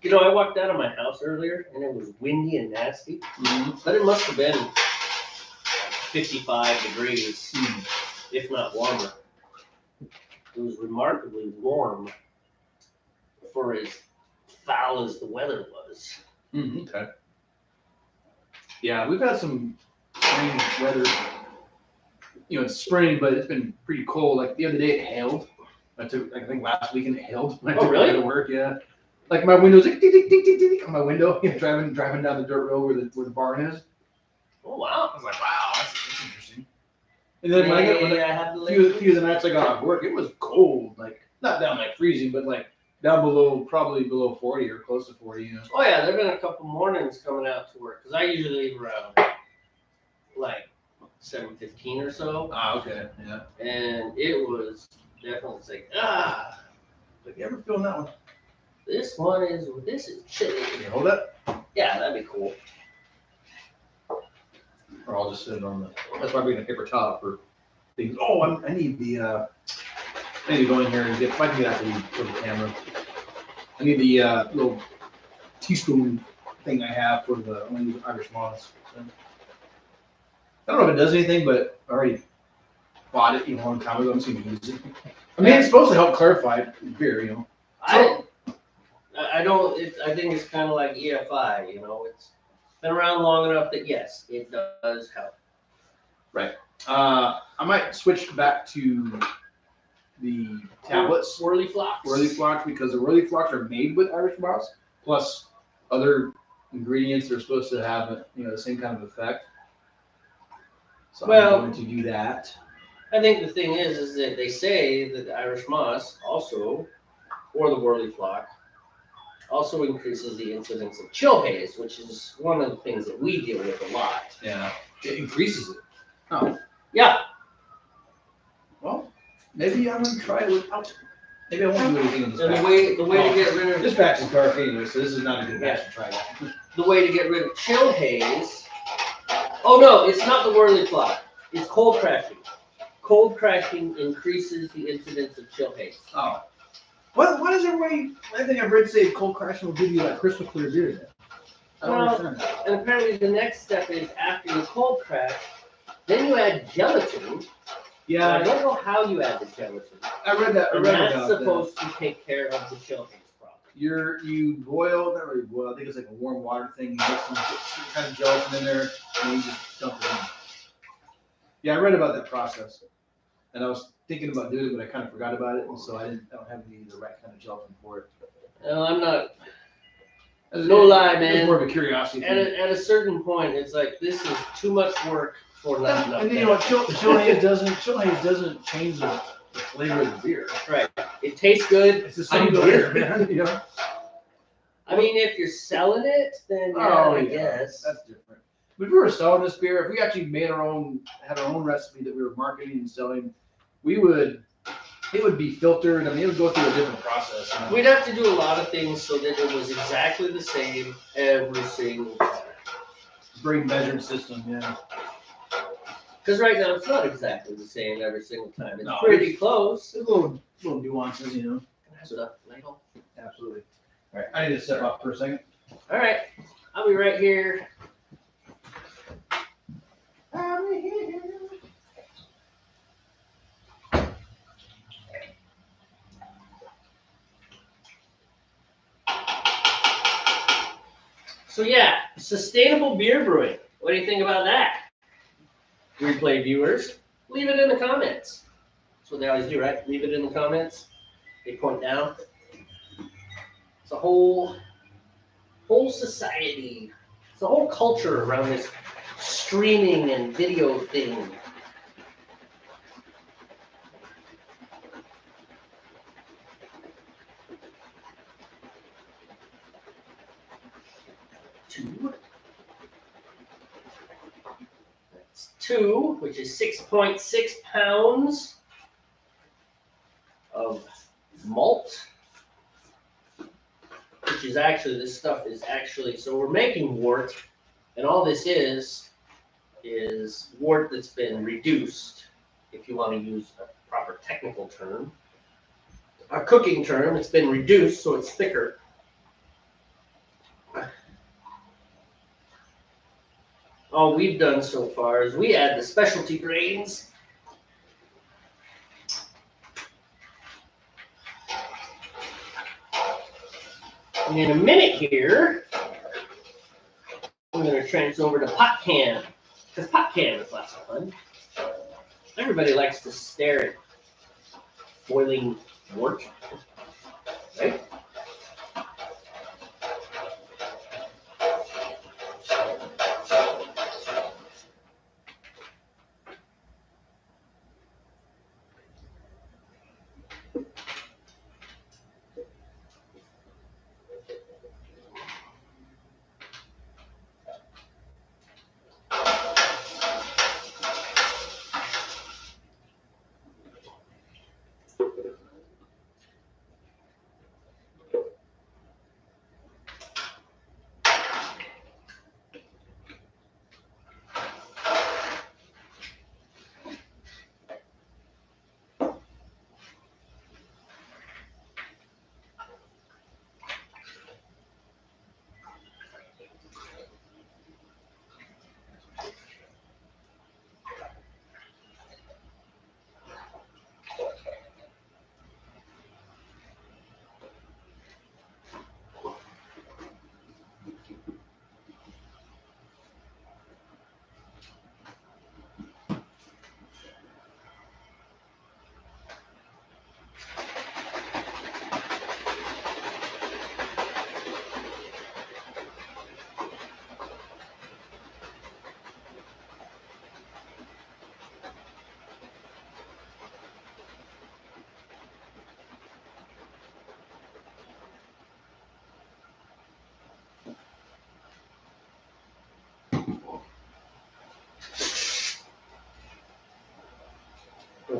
You know, I walked out of my house earlier and it was windy and nasty, Mm-hmm. but it must have been 55 degrees, if not warmer. It was remarkably warm for as foul as the weather was. Mm-hmm. Okay. Yeah, we've had some strange weather. You know, it's spring, but it's been pretty cold. Like the other day, it hailed. I think last weekend it hailed when I Oh, took really? it to work. Yeah. Like my window's like tick, tick, tick, tick, tick, on my window, you know, driving down the dirt road where the barn is. Oh, wow. I was like, wow, that's interesting. And then when I had to few of the nights I got off work, it was cold, like not down like freezing, but like down below, probably below 40 or close to 40. You know. Oh, yeah, there have been a couple mornings coming out to work because I usually leave around like 715 or so, Ah, okay, yeah. and it was definitely it's like ah. Like, you ever feeling that one? This is chilly. Can you hold it? Yeah, that'd be cool. Or I'll just sit it on the. That's why I bring a paper towel for things. Oh, I need the. I need to go in here and get. If I can get out for the camera. I need the little teaspoon thing I have for the Irish moss. So. I don't know if it does anything, but I already bought it, a long time ago. I'm just gonna use it. I mean, it's supposed to help clarify beer, So, I don't. I think it's kind of like EFI. It's been around long enough that yes, it does help. Right. I might switch back to the tablets. Whirly flocks. Whirly flocks, because the whirly flocks are made with Irish moss, plus other ingredients that are supposed to have the same kind of effect. So I'm going to do that. I think the thing is that they say that the Irish moss also, or the whirly flock, also increases the incidence of chill haze, which is one of the things that we deal with a lot. Yeah, it increases it. Oh. Yeah. Well, maybe I'm going to try it without. Maybe I won't do anything in this batch. And the way to get rid of this batch is dark anyway, so this is not a good batch to try that. The way to get rid of chill haze. Oh no, it's not the whirly flock. It's cold crashing. Cold crashing increases the incidence of chill haze. Oh. Why does everybody? I think I've read say cold crashing will give you that crystal clear beer then. I don't understand. And apparently the next step is after you cold crash, then you add gelatin. Yeah. I don't know how you add the gelatin. I read that. That's supposed to take care of the chill haze problem. You boil, not really boil. I think it's like a warm water thing. You mix some kind of gelatin in there, and you just dump it in. Yeah, I read about that process, and I was thinking about doing it, but I kind of forgot about it, and so I don't have the right kind of gelatin for it. I'm not. No lie, man. It's more of a curiosity thing. At a certain point, it's like this is too much work for not enough. And you know what? Chill haze doesn't change the flavor of the beer. Right. It tastes good. It's the same beer, man. I mean, if you're selling it, then I guess that's different. But if we were selling this beer, if we actually had our own recipe that we were marketing and selling, it would be filtered. I mean, it would go through a different process. We'd have to do a lot of things so that it was exactly the same every single time. Very measured system, yeah. Because right now it's not exactly the same every single time. It's pretty close. There's little nuances, Can I have the ladle? Absolutely. All right, I need to step off for a second. All right, I'll be right here. So yeah, sustainable beer brewing. What do you think about that? Replay viewers, leave it in the comments. That's what they always do, right? Leave it in the comments. They point down. It's a whole society. It's a whole culture around this streaming and video thing. That's 2, which is 6.6 pounds of malt. Which is actually, this stuff is actually, so we're making wort, and all this is wort that's been reduced, if you want to use a proper technical term. A cooking term, it's been reduced so it's thicker. All we've done so far is we add the specialty grains. And in a minute here, I'm going to transfer over to pot can, because pot can is lots of fun. Everybody likes to stare at boiling wort, right?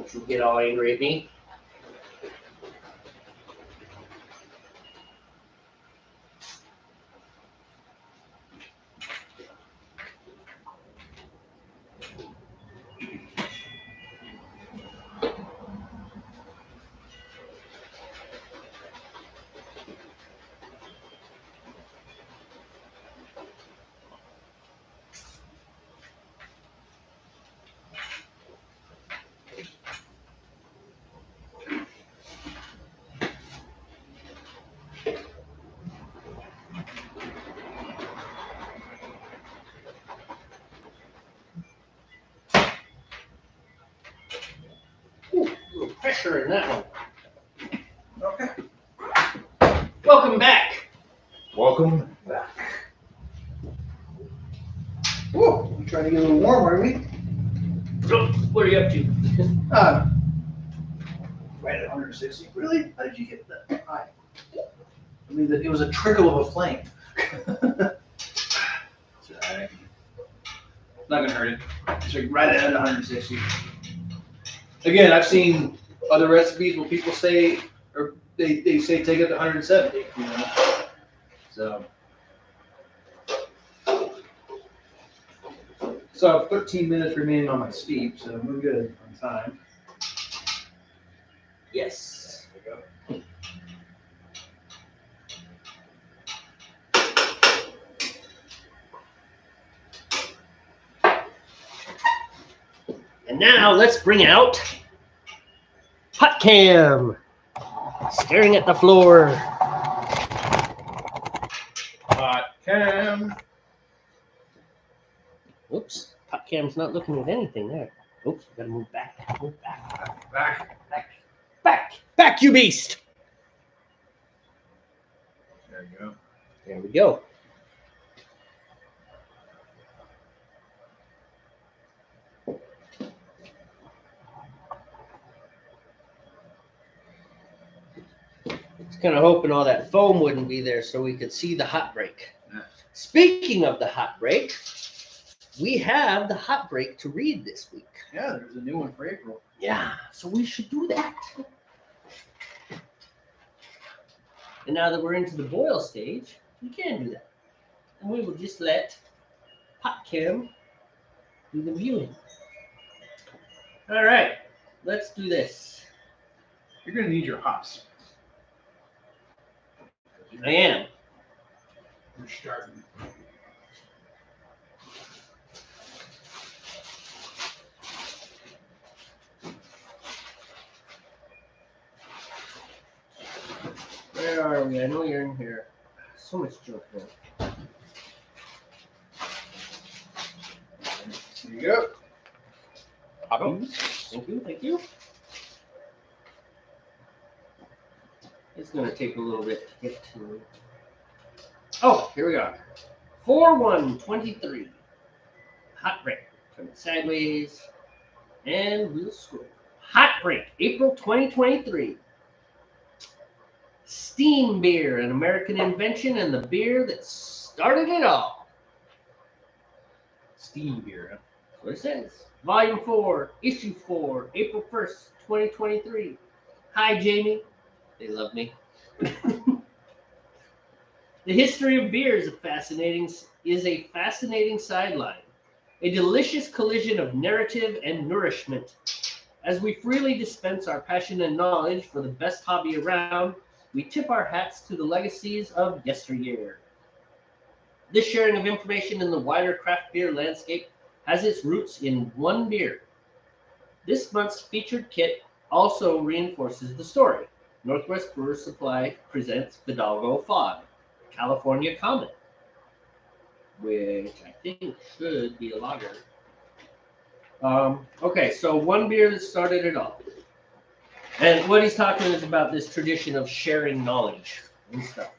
Don't you get all angry at me. Ooh, a little pressure in that one. Okay. Welcome back. Welcome back. Whoa, we trying to get a little warm, are we? So, what are you up to? Right at 160. Really? How did you get that high? I mean, it was a trickle of a flame. It's alright. Not gonna hurt it. It's like right at 160. Again, I've seen other recipes where people say, or they say take it to 170. You know, so I have 13 minutes remaining on my steep, so we're good on time. Yes. There we go. And now let's bring out Hot Cam. Staring at the floor. Hot cam. Oops. Hot Cam's not looking at anything there. Oops, gotta move back. Move back. Back, you beast! There you go. There we go. It's kind of hoping all that foam wouldn't be there so we could see the hot break. Yeah. Speaking of the hot break, we have the hot break to read this week. Yeah, there's a new one for April. Yeah, so we should do that. And now that we're into the boil stage, we can do that. And we will just let Hot Cam do the viewing. All right, let's do this. You're gonna need your hops. I am. You're starting. Where are we? I know you're in here. So much junk there. There you go. Thank you, thank you. It's going to take a little bit to get to. Oh, here we are. 4/1/23. Hot break. Turn it sideways. And we'll scroll. Hot break, April 2023. Steam beer, an American invention and the beer that started it all. Steam beer, huh? That's what it says. Volume 4, Issue 4, April 1st, 2023. Hi, Jamie. They love me. The history of beer is a fascinating sideline, a delicious collision of narrative and nourishment. As we freely dispense our passion and knowledge for the best hobby around, we tip our hats to the legacies of yesteryear. This sharing of information in the wider craft beer landscape has its roots in one beer. This month's featured kit also reinforces the story. Northwest Brewer Supply presents Fidalgo 5, California Common, which I think should be a lager. Okay, so one beer that started it all. And what he's talking is about this tradition of sharing knowledge and stuff.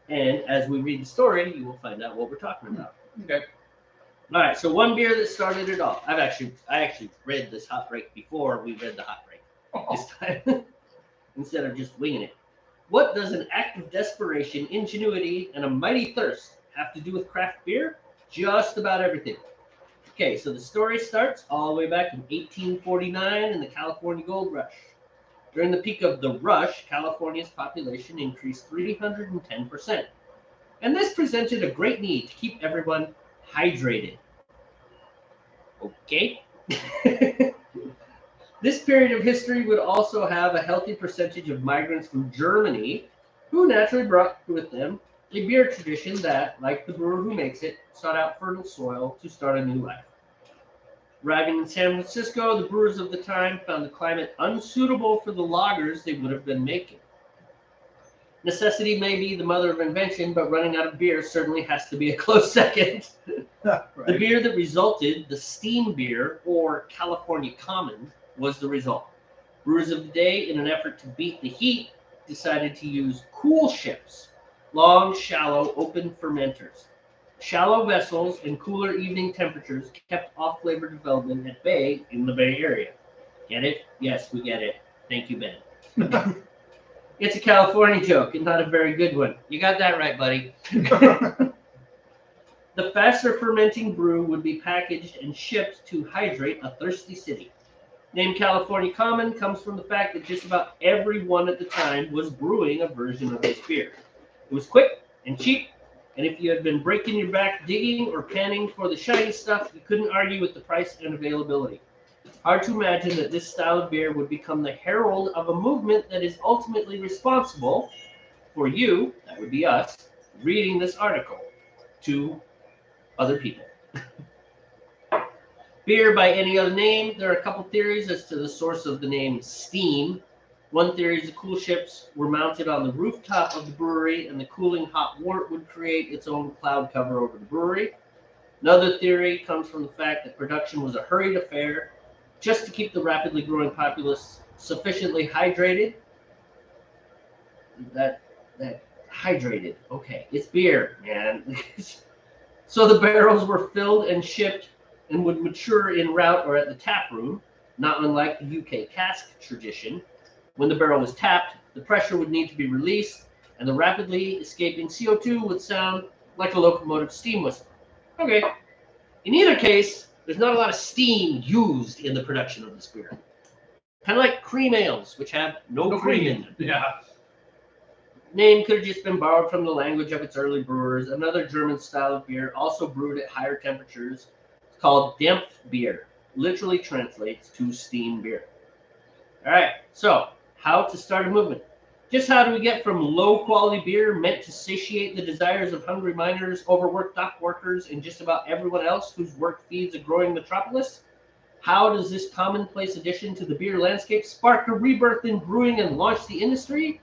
And as we read the story, you will find out what we're talking about. Okay. All right, so one beer that started it all. I actually read this hot break before we read the hot break this time, instead of just winging it. What does an act of desperation, ingenuity, and a mighty thirst have to do with craft beer? Just about everything. Okay, so the story starts all the way back in 1849 in the California Gold Rush. During the peak of the rush, California's population increased 310%. And this presented a great need to keep everyone hydrated. Okay. This period of history would also have a healthy percentage of migrants from Germany who naturally brought with them a beer tradition that, like the brewer who makes it, sought out fertile soil to start a new life. Arriving in San Francisco, the brewers of the time found the climate unsuitable for the lagers they would have been making. Necessity may be the mother of invention, but running out of beer certainly has to be a close second. Right. The beer that resulted, the steam beer, or California Common, was the result. Brewers of the day, in an effort to beat the heat, decided to use cool ships, long, shallow, open fermenters. Shallow vessels and cooler evening temperatures kept off-flavor development at bay in the Bay Area. Get it? Yes, we get it. Thank you, Ben. It's a California joke and not a very good one. You got that right, buddy. The faster fermenting brew would be packaged and shipped to hydrate a thirsty city. Named California Common comes from the fact that just about everyone at the time was brewing a version of this beer. It was quick and cheap, and if you had been breaking your back digging or panning for the shiny stuff, you couldn't argue with the price and availability. Hard to imagine that this style of beer would become the herald of a movement that is ultimately responsible for you, that would be us, reading this article to other people. Beer by any other name, there are a couple theories as to the source of the name steam. One theory is the cool ships were mounted on the rooftop of the brewery and the cooling hot wort would create its own cloud cover over the brewery. Another theory comes from the fact that production was a hurried affair just to keep the rapidly growing populace sufficiently hydrated. That hydrated. Okay, it's beer, man. So the barrels were filled and shipped and would mature en route or at the tap room, not unlike the UK cask tradition. When the barrel was tapped, the pressure would need to be released, and the rapidly escaping CO2 would sound like a locomotive steam whistle. Okay. In either case, there's not a lot of steam used in the production of this beer. Kind of like cream ales, which have no cream in them. Yeah. Name could have just been borrowed from the language of its early brewers. Another German style of beer, also brewed at higher temperatures, called Dampfbier. Literally translates to steam beer. All right, so how to start a movement. Just how do we get from low-quality beer meant to satiate the desires of hungry miners, overworked dock workers, and just about everyone else whose work feeds a growing metropolis? How does this commonplace addition to the beer landscape spark a rebirth in brewing and launch the industry?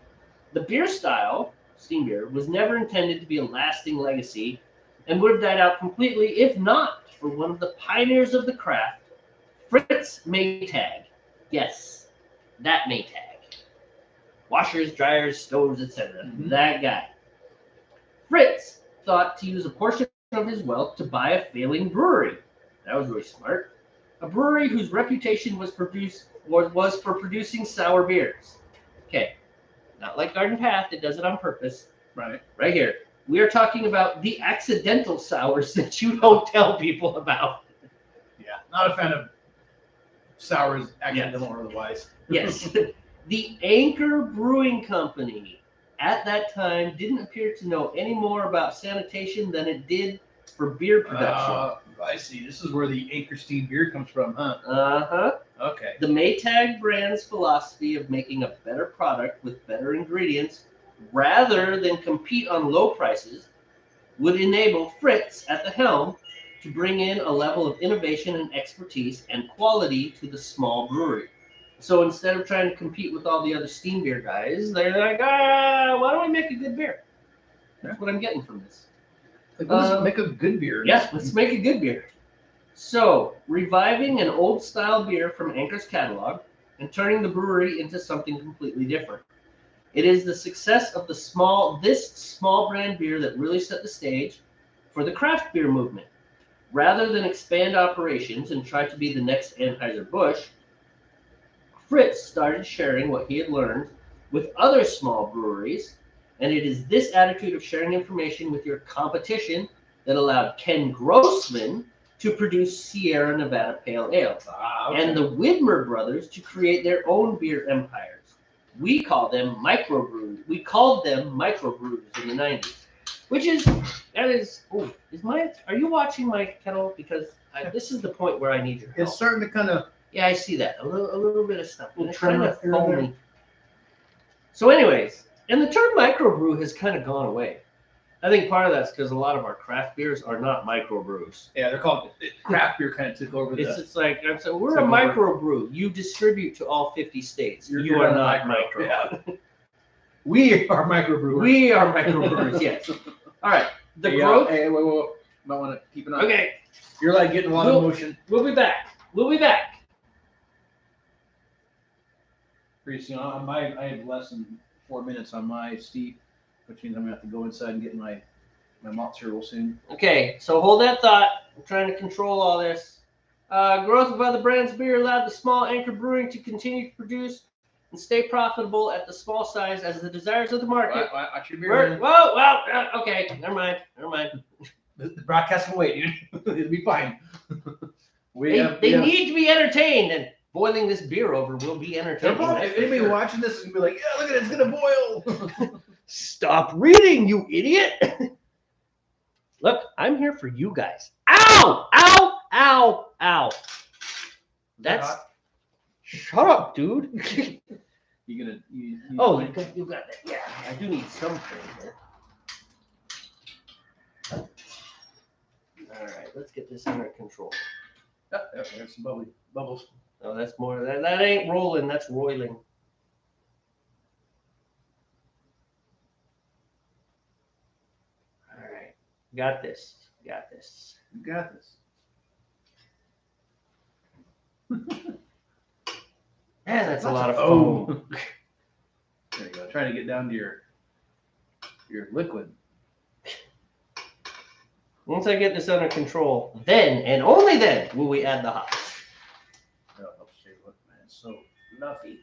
The beer style, steam beer, was never intended to be a lasting legacy and would have died out completely if not for one of the pioneers of the craft, Fritz Maytag. Yes, that Maytag. Washers, dryers, stoves, etc. Mhm. That guy. Fritz thought to use a portion of his wealth to buy a failing brewery. That was really smart. A brewery whose reputation was for producing sour beers. Okay, not like Garden Path that does it on purpose. Right. Right here. We are talking about the accidental sours that you don't tell people about. Yeah. Not a fan of sours, accidental or otherwise. Yes. The Anchor Brewing Company at that time didn't appear to know any more about sanitation than it did for beer production. I see. This is where the Anchor Steam beer comes from, huh? Uh-huh. Okay. The Maytag brand's philosophy of making a better product with better ingredients rather than compete on low prices would enable Fritz at the helm to bring in a level of innovation and expertise and quality to the small brewery. So instead of trying to compete with all the other steam beer guys, they're like, why don't we make a good beer? That's what I'm getting from this. Like, let's make a good beer. Yes, let's make a good beer. So, reviving an old style beer from Anchor's catalog and turning the brewery into something completely different. It is the success of this small brand beer that really set the stage for the craft beer movement. Rather than expand operations and try to be the next Anheuser-Busch, Fritz started sharing what he had learned with other small breweries, and it is this attitude of sharing information with your competition that allowed Ken Grossman to produce Sierra Nevada Pale Ale, Okay. and the Widmer brothers to create their own beer empires. We call them microbrews. We called them microbrews in the 90s, which is, that is, oh, are you watching my kettle? Because this is the point where I need your help. It's starting to kind of. Yeah, I see that. A little bit of stuff. Little It's kind tremor of here and there. foamy. So anyways, and the term microbrew has kind of gone away. I think part of that's because a lot of our craft beers are not microbrews. Yeah, they're called craft beer. Kind of took over. It's like I'm saying, we're a Took over. microbrew. You distribute to all 50 states. You You're are not micro. Yeah. We are microbrewers. We are microbrewers. Yes. All right. The Hey, growth. Hey, whoa. Might want to keep an eye. Okay. You're like getting a lot of motion. We'll be back. We'll be back. Pretty soon. I have less than 4 minutes on my steep, which means I'm gonna have to go inside and get my malt cereal soon. Okay, so hold that thought. I'm trying to control all this. Growth of other brands of beer allowed the small anchor brewing to continue to produce and stay profitable at the small size as the desires of the market. Watch your beer. Okay, never mind. The broadcast can wait, dude. It'll be fine. They need to be entertained, and boiling this beer over will be entertaining. If anybody watching this is gonna be like, yeah, look at it, it's gonna boil. Stop reading, you idiot! Look, I'm here for you guys. Ow! Ow! Ow! Ow! That's. Shut up, dude. You got that. Yeah, I do need some cream here. All right, let's get this under control. There's some bubbles. Oh, that's more. That ain't rolling. That's roiling. All right, got this. You got this. Man, that's a lot of foam. There you go. Trying to get down to your liquid. Once I get this under control, then and only then will we add the hops. I'll show you what, man. It's so fluffy.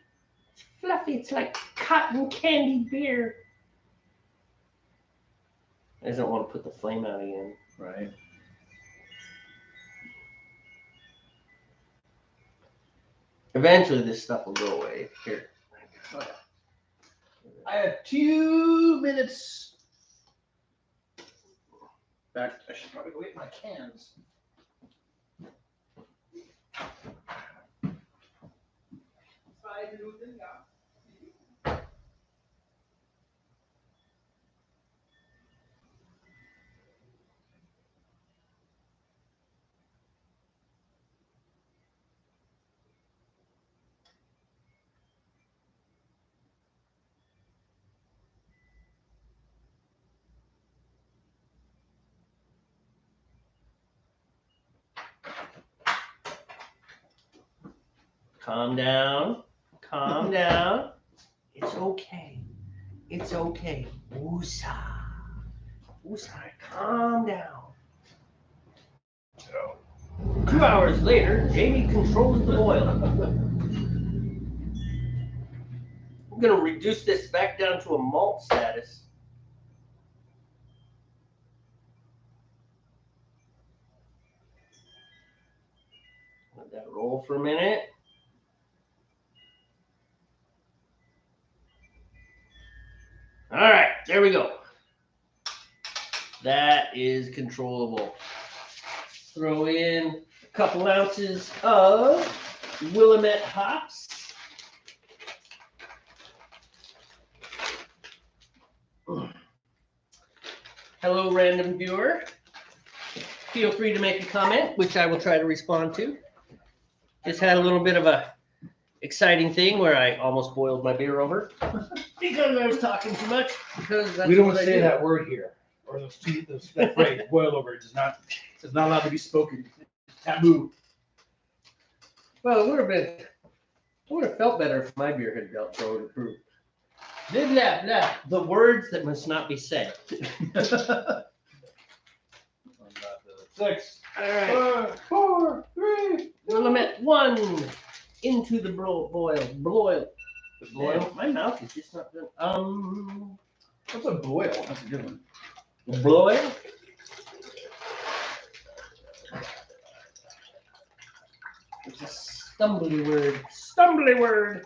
Fluffy, it's like cotton candy beer. I just don't want to put the flame out again. Right. Eventually, this stuff will go away. Here. Oh, yeah. I have 2 minutes. Back. I should probably go get my cans. Calm down. Calm down. It's okay. It's okay. Woosah. Woosah. Calm down. 2 hours later, Jamie controls the boil. I'm going to reduce this back down to a malt status. Let that roll for a minute. All right, there we go. That is controllable. Throw in a couple ounces of Willamette hops. Hello, random viewer. Feel free to make a comment, which I will try to respond to. Just had a little bit of a exciting thing where I almost boiled my beer over because I was talking too much. Because that's We don't what I say do. that word here, or that phrase, boil over. It's not allowed to be spoken. Taboo. Well, it would have felt better if my beer had felt so approved. Blah, blah, blah. The words that must not be said. 6. All right. 5, 4, 3. Willamette 1 into the boil. My mouth is just not good. What's a boil? That's a good one. Boil. Stumbly word. Stumbly word.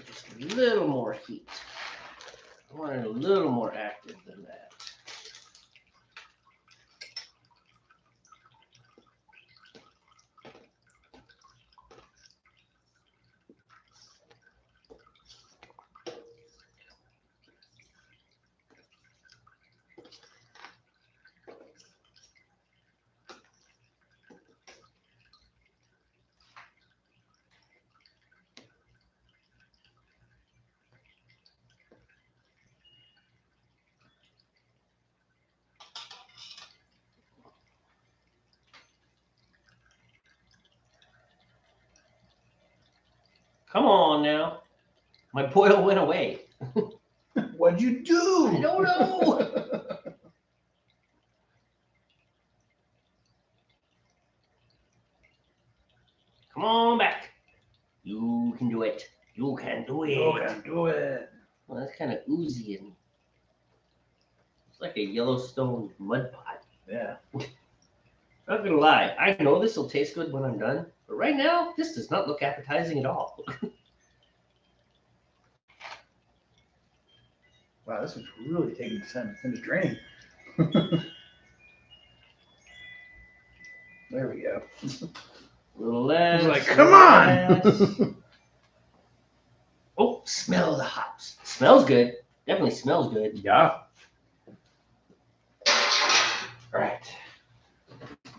Just a little more heat. I want it a little more active than that. Come on now. My boil went away. What'd you do? I don't know. Come on back. You can do it. You can do it. You can do it. Well, that's kind of oozy and it's like a Yellowstone mud pot. Yeah. Not gonna lie, I know this will taste good when I'm done, but right now, this does not look appetizing at all. Wow, this is really taking time to drain. There we go. A little less. He's like, come on! less. Oh, smell the hops. Smells good. Definitely smells good. Yeah. All right.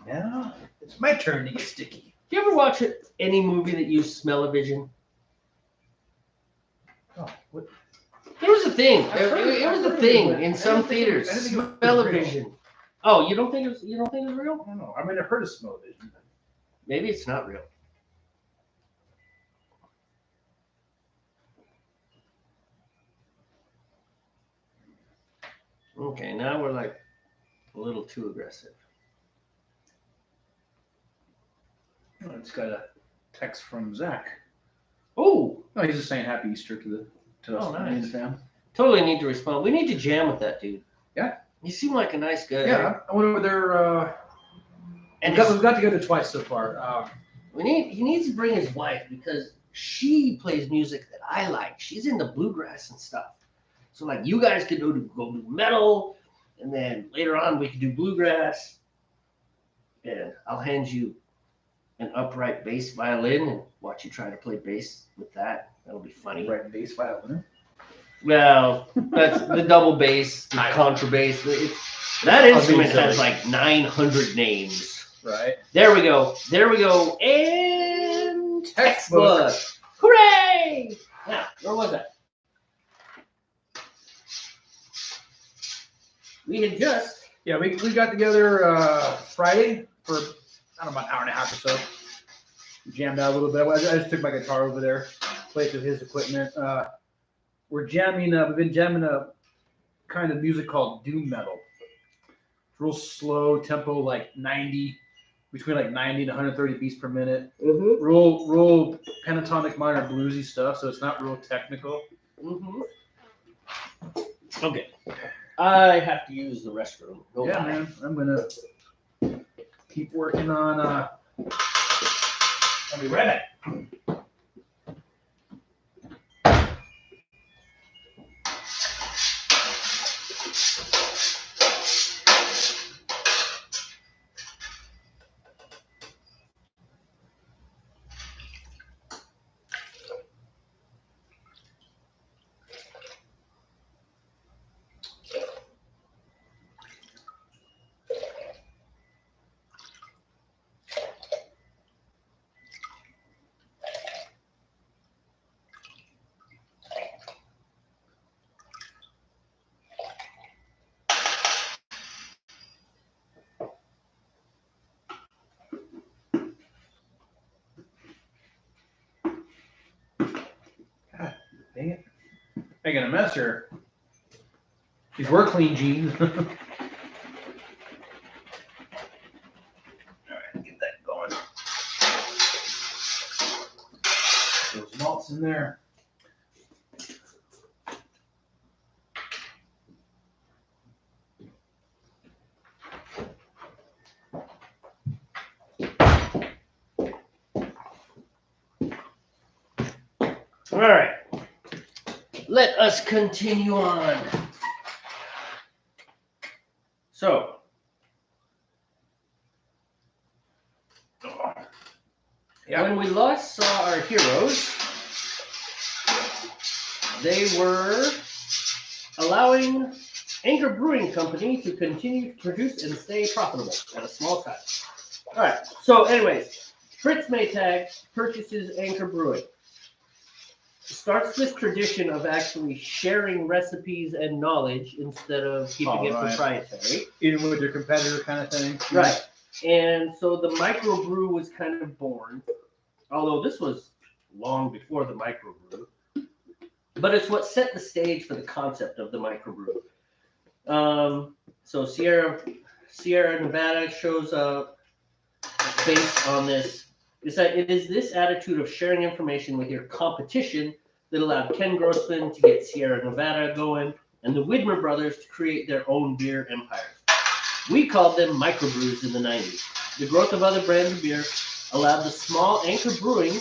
Now it's my turn to get sticky. Do you ever watch any movie that used smell-o-vision? Oh, what? There was a thing. I've heard It was of a it, thing but in I some didn't think it was- theaters. I didn't think it was Smell-o-vision. Oh, you don't think it's real? I don't know. I mean, I've heard of smell-o-vision. Maybe it's not real. Okay, now we're like a little too aggressive. Oh, it's got a text from Zach. Oh, Oh, he's just saying Happy Easter to us Oh, and nice. his fam. totally need to respond. We need to jam with that dude. Yeah. You seem like a nice guy. Yeah, I went over there. And We've got together twice so far. he needs to bring his wife because she plays music that I like. She's into bluegrass and stuff. So like you guys could go do metal, and then later on we could do bluegrass. And I'll hand you an upright bass violin and watch you try to play bass with that. That'll be funny. Right, bass violin. Well, that's the double bass, the contrabass. That instrument has like 900 names. Right. There we go. And Textbook. Hooray! Now, where was that? We had just. Yeah, we got together Friday for, I don't know, about an hour and a half or so. We jammed out a little bit. I just took my guitar over there, played with his equipment. We're jamming, we've been jamming a kind of music called doom metal. It's real slow tempo, like 90, between like 90 and 130 beats per minute. Mm-hmm. Real pentatonic minor bluesy stuff, so it's not real technical. Mm-hmm. Okay. I have to use the restroom. No Yeah, lie. man. I'm gonna keep working on. I'll be right back. Dang it. Making a mess here. These were clean jeans. All right, get that going. Those malts in there. All right. Let us continue on. So, when we last saw our heroes, they were allowing Anchor Brewing Company to continue to produce and stay profitable at a small size. All right. So, anyways, Fritz Maytag purchases Anchor Brewing. Starts this tradition of actually sharing recipes and knowledge instead of keeping it proprietary. Even with your competitor kind of thing. Right. And so the microbrew was kind of born, although this was long before the microbrew. But it's what set the stage for the concept of the microbrew. So Sierra Nevada shows up based on this. It is this attitude of sharing information with your competition that allowed Ken Grossman to get Sierra Nevada going and the Widmer brothers to create their own beer empires. We called them microbrews in the 90s. The growth of other brands of beer allowed the small Anchor Brewing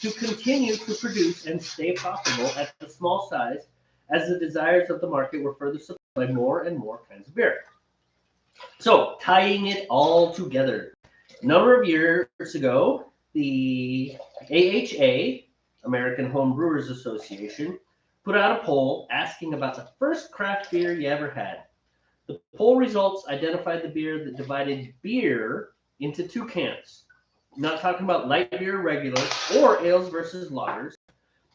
to continue to produce and stay profitable at the small size as the desires of the market were further supplied by more and more kinds of beer. So, tying it all together. A number of years ago, the AHA, American Home Brewers Association, put out a poll asking about the first craft beer you ever had. The poll results identified the beer that divided beer into two camps. I'm not talking about light beer, regular, or ales versus lagers.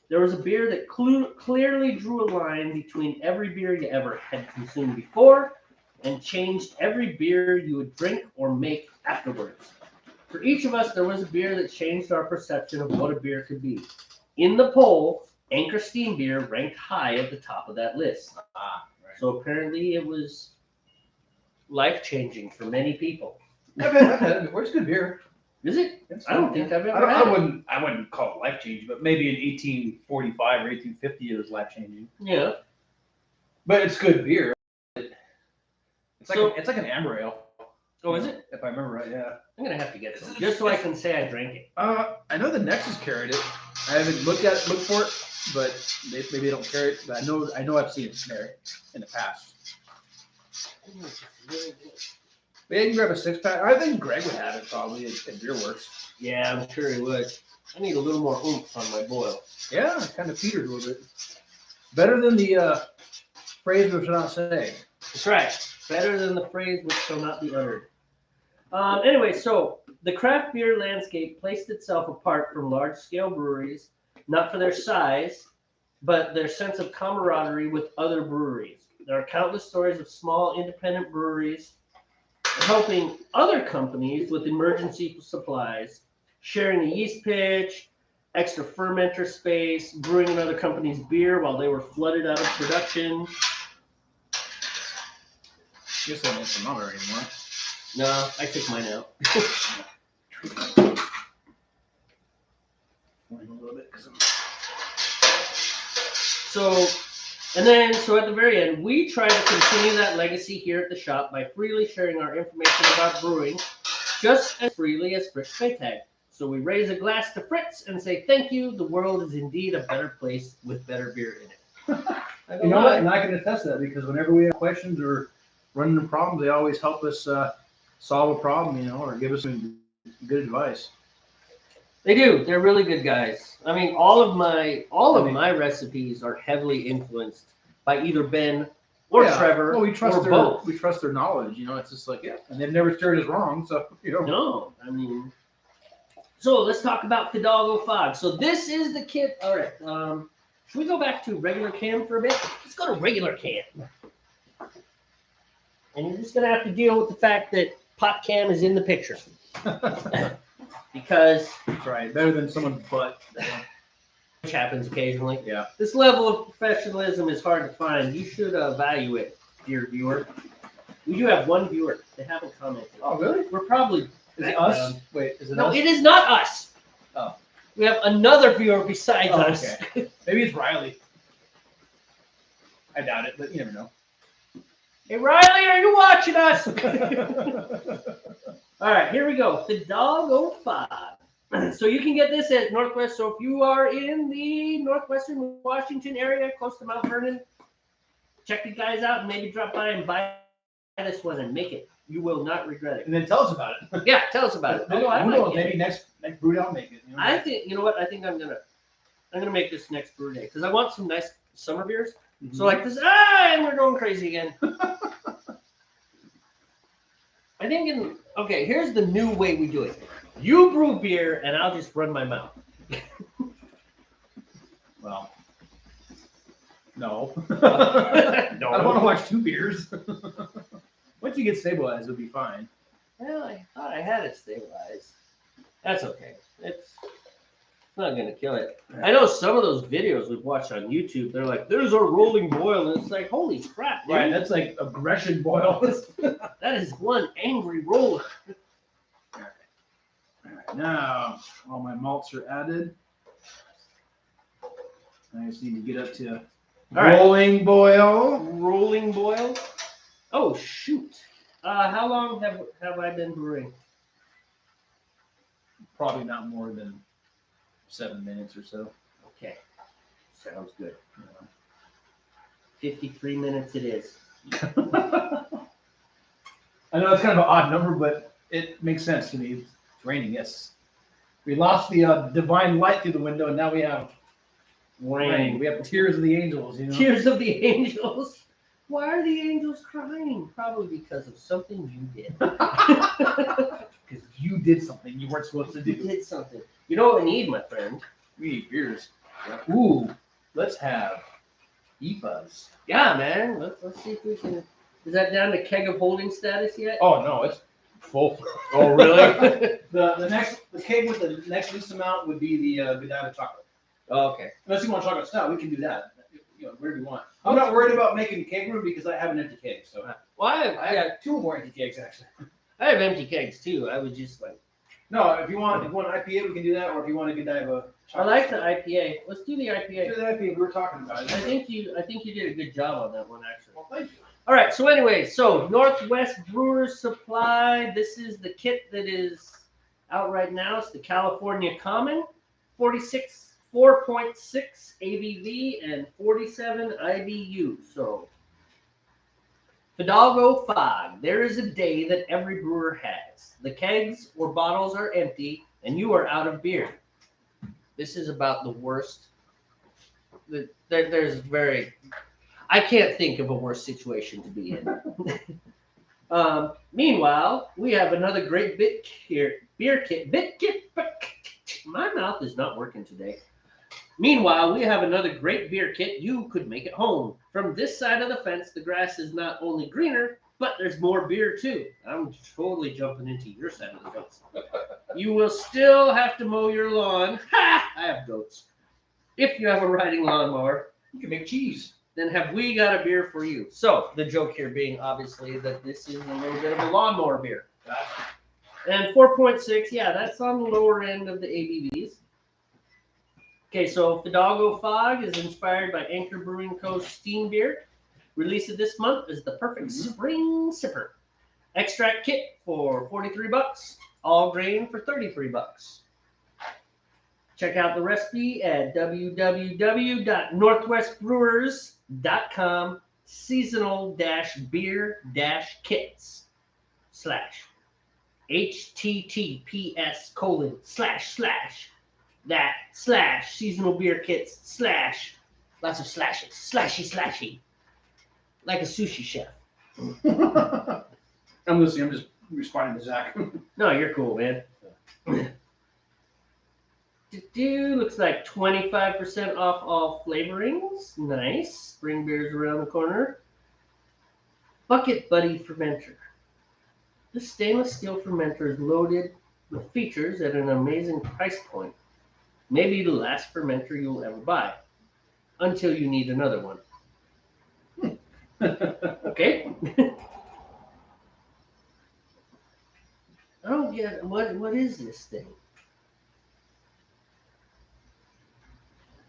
There was a beer that clearly drew a line between every beer you ever had consumed before and changed every beer you would drink or make afterwards. For each of us, there was a beer that changed our perception of what a beer could be. In the poll, Anchor Steam Beer ranked high at the top of that list. Right. So apparently it was life-changing for many people. I've had it before. It's good beer. Is it? It's I don't good, think yeah. I've ever had it. I wouldn't call it life changing, but maybe in 1845 or 1850 it was life changing. Yeah. But it's good beer. It's like an amber ale. Oh, is it? If I remember right, yeah. I'm gonna have to get some just so I can say I drank it. I know the Nexus carried it. I haven't looked for it, but maybe they don't carry it. But I know I've seen it there in the past. But yeah, you can grab a 6-pack. I think Greg would have it probably at Beer Works. Yeah, I'm sure he would. I need a little more oomph on my boil. Yeah, it kind of peters a little bit. Better than the phrase which shall not say. That's right. Better than the phrase which shall not be uttered. Anyway, so the craft beer landscape placed itself apart from large-scale breweries, not for their size, but their sense of camaraderie with other breweries. There are countless stories of small independent breweries helping other companies with emergency supplies, sharing a yeast pitch, extra fermenter space, brewing another company's beer while they were flooded out of production. I guess they don't thermometer anymore. No, I took mine out. So at the very end, we try to continue that legacy here at the shop by freely sharing our information about brewing just as freely as Fritz Maytag. So we raise a glass to Fritz and say, thank you. The world is indeed a better place with better beer in it. You know what? And I can attest to that because whenever we have questions or run into problems, they always help us solve a problem, or give us some good advice. They do. They're really good guys. I mean, all of my recipes are heavily influenced by either Ben or Trevor. Well, we trust or both. We trust their knowledge. It's just like and they've never steered us wrong. So No, I mean. So let's talk about Fidalgo Fog. So this is the kit. All right. Should we go back to regular can for a bit? Let's go to regular can. And you're just gonna have to deal with the fact that pot cam is in the picture. Because that's right, better than someone's butt. Which happens occasionally. Yeah. This level of professionalism is hard to find. You should value it, dear viewer. We do have one viewer. They haven't commented. Oh, really? We're probably. Is it us? Wait, is it us? No, it is not us. Oh. We have another viewer besides us. Okay. Maybe it's Riley. I doubt it, but you never know. Hey, Riley, are you watching us? All right, here we go. Fidalgo 5. So you can get this at Northwest. So if you are in the Northwestern Washington area, close to Mount Vernon, check the guys out and maybe drop by and buy this one and make it. You will not regret it. And then tell us about it. Yeah, tell us about it. Maybe, Although I who might knows, get maybe it. next brew I'll make it. You know? I think you know what? I think I'm gonna make this next brew day because I want some nice summer beers. Mm-hmm. So like this, and we're going crazy again. I think okay, here's the new way we do it. You brew beer and I'll just run my mouth. Well, no. No. I don't want to watch 2 beers. Once you get stabilized, it'll be fine. Well, I thought I had it stabilized. That's okay. It's not gonna kill it. I know some of those videos we've watched on YouTube, they're like, there's a rolling boil, and it's like, holy crap, dude. Right, that's like aggression boil. That is one angry roller. All right, now all my malts are added. I just need to get up to rolling boil. Rolling boil. Oh shoot! How long have I been brewing? Probably not more than 7 minutes or so. Okay, sounds good. 53 minutes it is. I know it's kind of an odd number, but it makes sense to me. It's raining, yes. We lost the divine light through the window, and now we have rain. We have tears of the angels, you know? Tears of the angels. Why are the angels crying? Probably because of something you did. Because you did something you weren't supposed to You do. did something. You know what we need, my friend? We need beers. Ooh, let's have IPAs. Yeah, man. Let's see if we can. Is that down to keg of holding status yet? Oh no, it's full. Oh, really? The keg with the next least amount would be the Godiva chocolate. Oh, okay. Unless you want chocolate stout, we can do that. You know, wherever you want. I'm not worried about making keg room because I have an empty keg. So Well, I have 2 more empty kegs actually. I have empty kegs too. I was just like, No, if you want an IPA, we can do that, or if you want a Godiva I chocolate. like the IPA. Let's do the IPA. Do the IPA we were talking about. I think you did a good job on that one actually. Well, thank you. All right. So anyway, so Northwest Brewers Supply. This is the kit that is out right now. It's the California Common, 4.6 ABV and 47 IBU. So Fidalgo Fog. There is a day that every brewer has. The kegs or bottles are empty and you are out of beer. This is about the worst. I can't think of a worse situation to be in. Meanwhile, we have another great beer kit. My mouth is not working today. Meanwhile, we have another great beer kit you could make at home. From this side of the fence, the grass is not only greener, but there's more beer too. I'm totally jumping into your side of the fence. You will still have to mow your lawn. Ha! I have goats. If you have a riding lawnmower, You can make cheese. then have we got a beer for you. So the joke here being obviously that this is a little bit of a lawnmower beer. And 4.6, yeah, that's on the lower end of the ABVs. Okay, so Fidalgo Fog is inspired by Anchor Brewing Co.'s steam beer. Release of this month is the perfect spring sipper. Extract kit for $43. All grain for $33. Check out the recipe at www.northwestbrewers.com seasonal-beer-kits /https://seasonal beer kits/ lots of slashes, slashy, like a sushi chef. I'm listening. I'm just responding to Zach. No, you're cool, man. Looks like 25% off all flavorings. Nice. Spring beers around the corner. Bucket Buddy fermenter. This stainless steel fermenter is loaded with features at an amazing price point. Maybe the last fermenter you'll ever buy, until you need another one. Okay? I don't get what is this thing?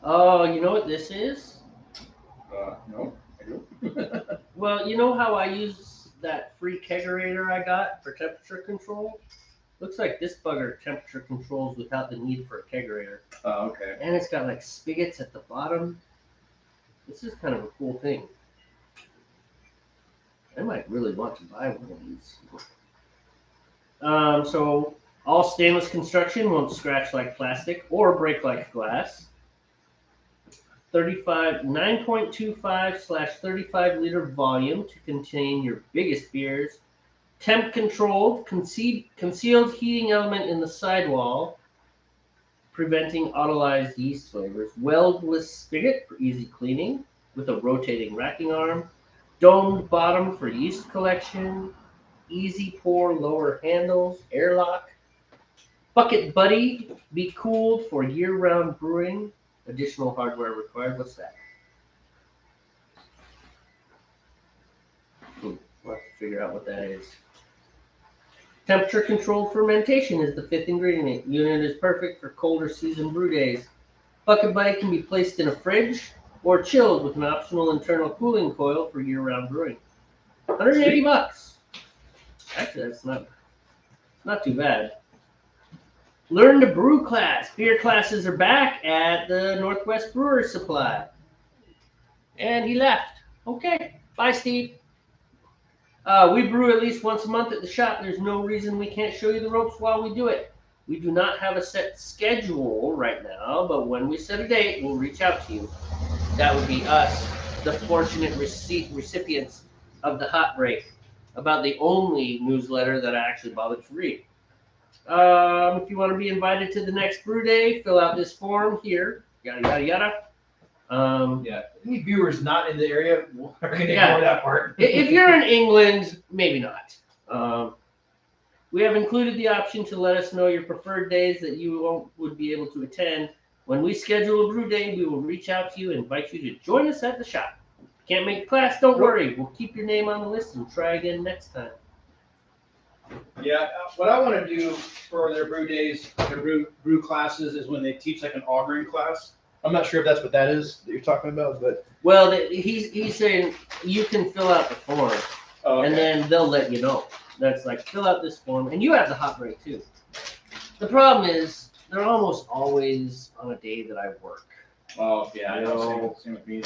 Oh, you know what this is? No, I don't. Well, you know how I use that free kegerator I got for temperature control? Looks like this bugger temperature controls without the need for a kegerator. Oh, okay. And it's got like spigots at the bottom. This is kind of a cool thing. I might really want to buy one of these. So all stainless construction won't scratch like plastic or break like glass. 9.25/35 liter volume to contain your biggest beers. Temp controlled, concealed heating element in the sidewall, preventing autolyzed yeast flavors. Weldless spigot for easy cleaning with a rotating racking arm. Domed bottom for yeast collection. Easy pour lower handles. Airlock. Bucket Buddy, be cooled for year-round brewing. Additional hardware required. What's that? We'll have to figure out what that is. Temperature controlled fermentation is the 5th ingredient. Unit is perfect for colder season brew days. Bucket Buddy can be placed in a fridge or chilled with an optional internal cooling coil for year-round brewing. $180. Actually, that's not too bad. Learn to brew class. Beer classes are back at the Northwest Brewers Supply. And he left. Okay. Bye, Steve. We brew at least once a month at the shop. There's no reason we can't show you the ropes while we do it. We do not have a set schedule right now, but when we set a date, we'll reach out to you. That would be us, the fortunate recipients of the Hot Break, about the only newsletter that I actually bothered to read. If you want to be invited to the next brew day, fill out this form here. Yada yada yada. Yeah. Any viewers not in the area are going to ignore that part. If you're in England, maybe not. We have included the option to let us know your preferred days that you would be able to attend. When we schedule a brew day, we will reach out to you and invite you to join us at the shop. Can't make class? Don't worry. We'll keep your name on the list and try again next time. Yeah, what I want to do for their brew days, their brew classes, is when they teach like an augering class. I'm not sure if that's what that is that you're talking about, but well, he's saying you can fill out the form, and then they'll let you know. That's like fill out this form, and you have the hot break too. The problem is they're almost always on a day that I work. Oh yeah, I know. Same with me.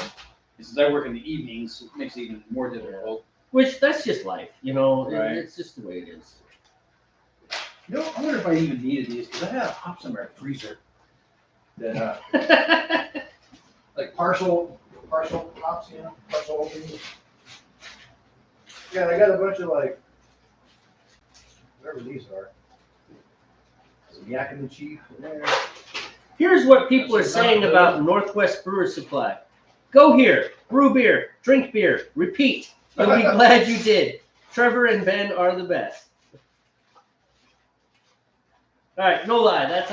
Since I work in the evenings, it makes it even more difficult. Which that's just life, Right. It's just the way it is. I wonder if I even needed these because I had hops in my freezer that like partial hops, partial openings. Yeah, I got a bunch of like whatever these are. Some Yak and the Chief in there. Here's what people are saying about Northwest Brewers Supply. Go here, brew beer, drink beer, repeat. You'll be glad you did. Trevor and Ben are the best. All right, no lie. That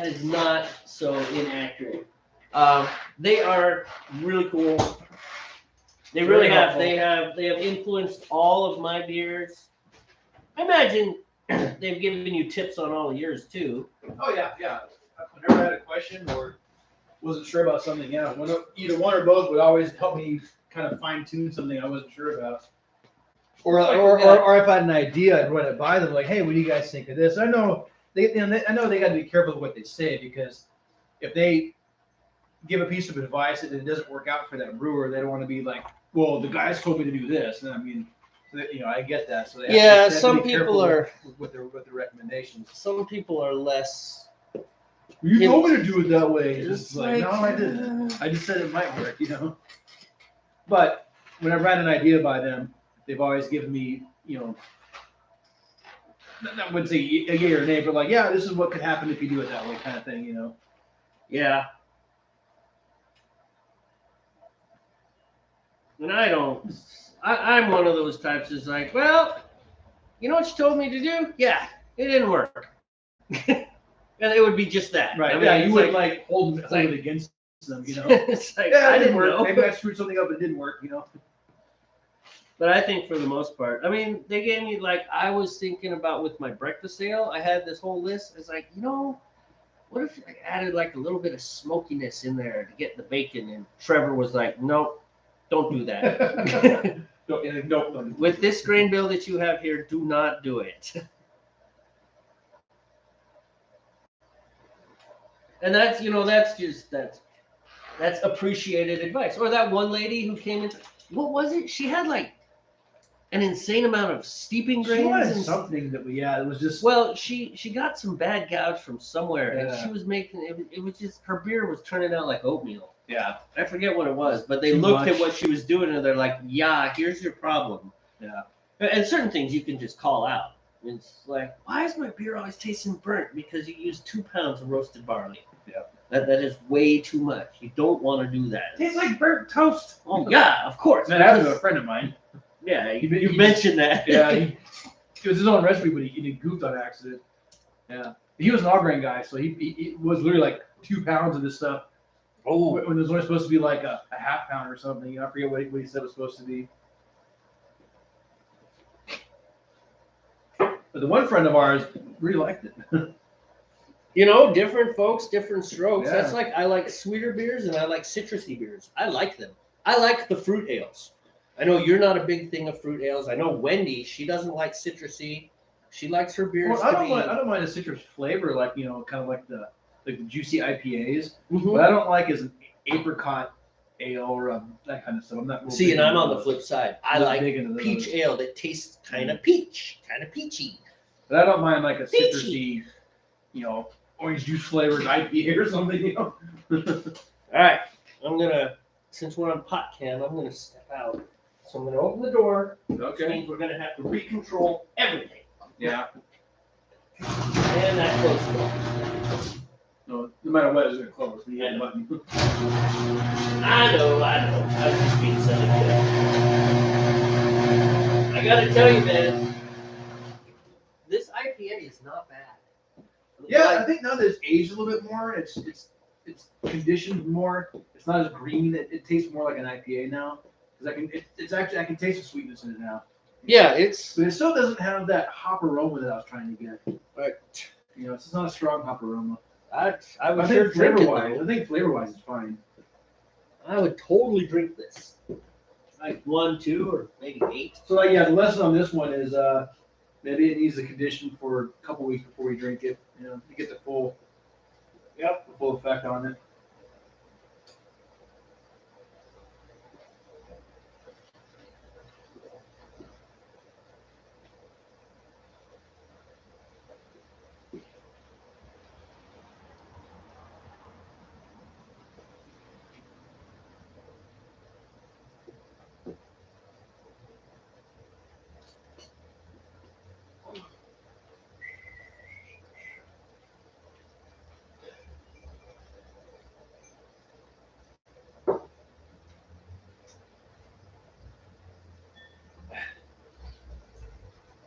is not so inaccurate. They are really cool. They really have. They have influenced all of my beers. I imagine they've given you tips on all of yours too. Oh yeah. Whenever I had a question or wasn't sure about something, either one or both would always help me kind of fine tune something I wasn't sure about. Or if I had an idea, I'd run it by them like, hey, what do you guys think of this? I know they got to be careful with what they say because if they give a piece of advice and it doesn't work out for that brewer, they don't want to be like, well, the guys told me to do this. And I mean, I get that. So they have some to be people are with the recommendations. Some people are less. You told me to do it that way. It's like, no, I didn't. I just said it might work, But whenever I had an idea by them, they've always given me, I wouldn't say a yay or nay, but like, yeah, this is what could happen if you do it that way, kind of thing, Yeah. And I'm one of those types that's like, well, you know what you told me to do? Yeah, it didn't work. And it would be just that. Right. I mean, yeah, you wouldn't hold it against them, It's like, yeah, I didn't work. know. Maybe I screwed something up and it didn't work, But I think for the most part, I mean, they gave me I was thinking about with my breakfast ale, I had this whole list. It's like, what if I added a little bit of smokiness in there to get the bacon? And Trevor was like, nope, don't do that. Nope. With this grain bill that you have here, do not do it. And that's that's appreciated advice. Or that one lady who came in, what was it? She had like an insane amount of steeping She grains wanted and something that it was just. well, she got some bad gouge from somewhere, and Yeah. she was making it was just her beer was turning out like oatmeal. Yeah. I forget what it was, but they Too looked much. at what she was doing and they're like, "Yeah, here's your problem." Yeah. And certain things you can just call out. It's like, why is my beer always tasting burnt? Because you used 2 pounds of roasted barley. Yeah. That is way too much. You don't want to do that. Tastes like burnt toast. Oh yeah, of course. That happened to a friend of mine. Yeah, you He- mentioned that. Yeah, it was his own recipe, but he goofed on accident. Yeah. He was an all grain guy, so he was literally like 2 pounds of this stuff. Oh, When it was only supposed to be like a half pound or something. I forget what he said it was supposed to be. But the one friend of ours really liked it. different folks, different strokes. Yeah. That's like I like sweeter beers and I like citrusy beers. I like them. I like the fruit ales. I know you're not a big thing of fruit ales. I know Wendy, she doesn't like citrusy. She likes her beers Well, I to be. don't mind a citrus flavor, like kind of like the juicy IPAs. Mhm. What I don't like is an apricot ale or that kind of stuff. I'm not. real See, big and I'm into on the those. flip side. I I'm not like big into those. peach ale that tastes kind of peachy. But I don't mind like a Peachy. citrusy, orange juice flavored IPA or something. All right, since we're on pot can, I'm gonna step out. So I'm gonna open the door. Which Okay. means we're gonna have to recontrol everything. Yeah. And that closes the door. No matter what, it's gonna close. You hit the button. I know. I was just being silly. I gotta tell you, man, this IPA is not bad. Yeah, I think now that it's aged a little bit more, it's conditioned more. It's not as green. It tastes more like an IPA now. Because I can taste the sweetness in it now. Yeah, it's. But it still doesn't have that hop aroma that I was trying to get. Right. It's just not a strong hop aroma. I would I sure think drink flavor it. wise, Though. I think flavor wise it's fine. I would totally drink this. Like 1, 2, or maybe 8. So the lesson on this one is maybe it needs a condition for a couple weeks before we drink it. To get the full effect on it.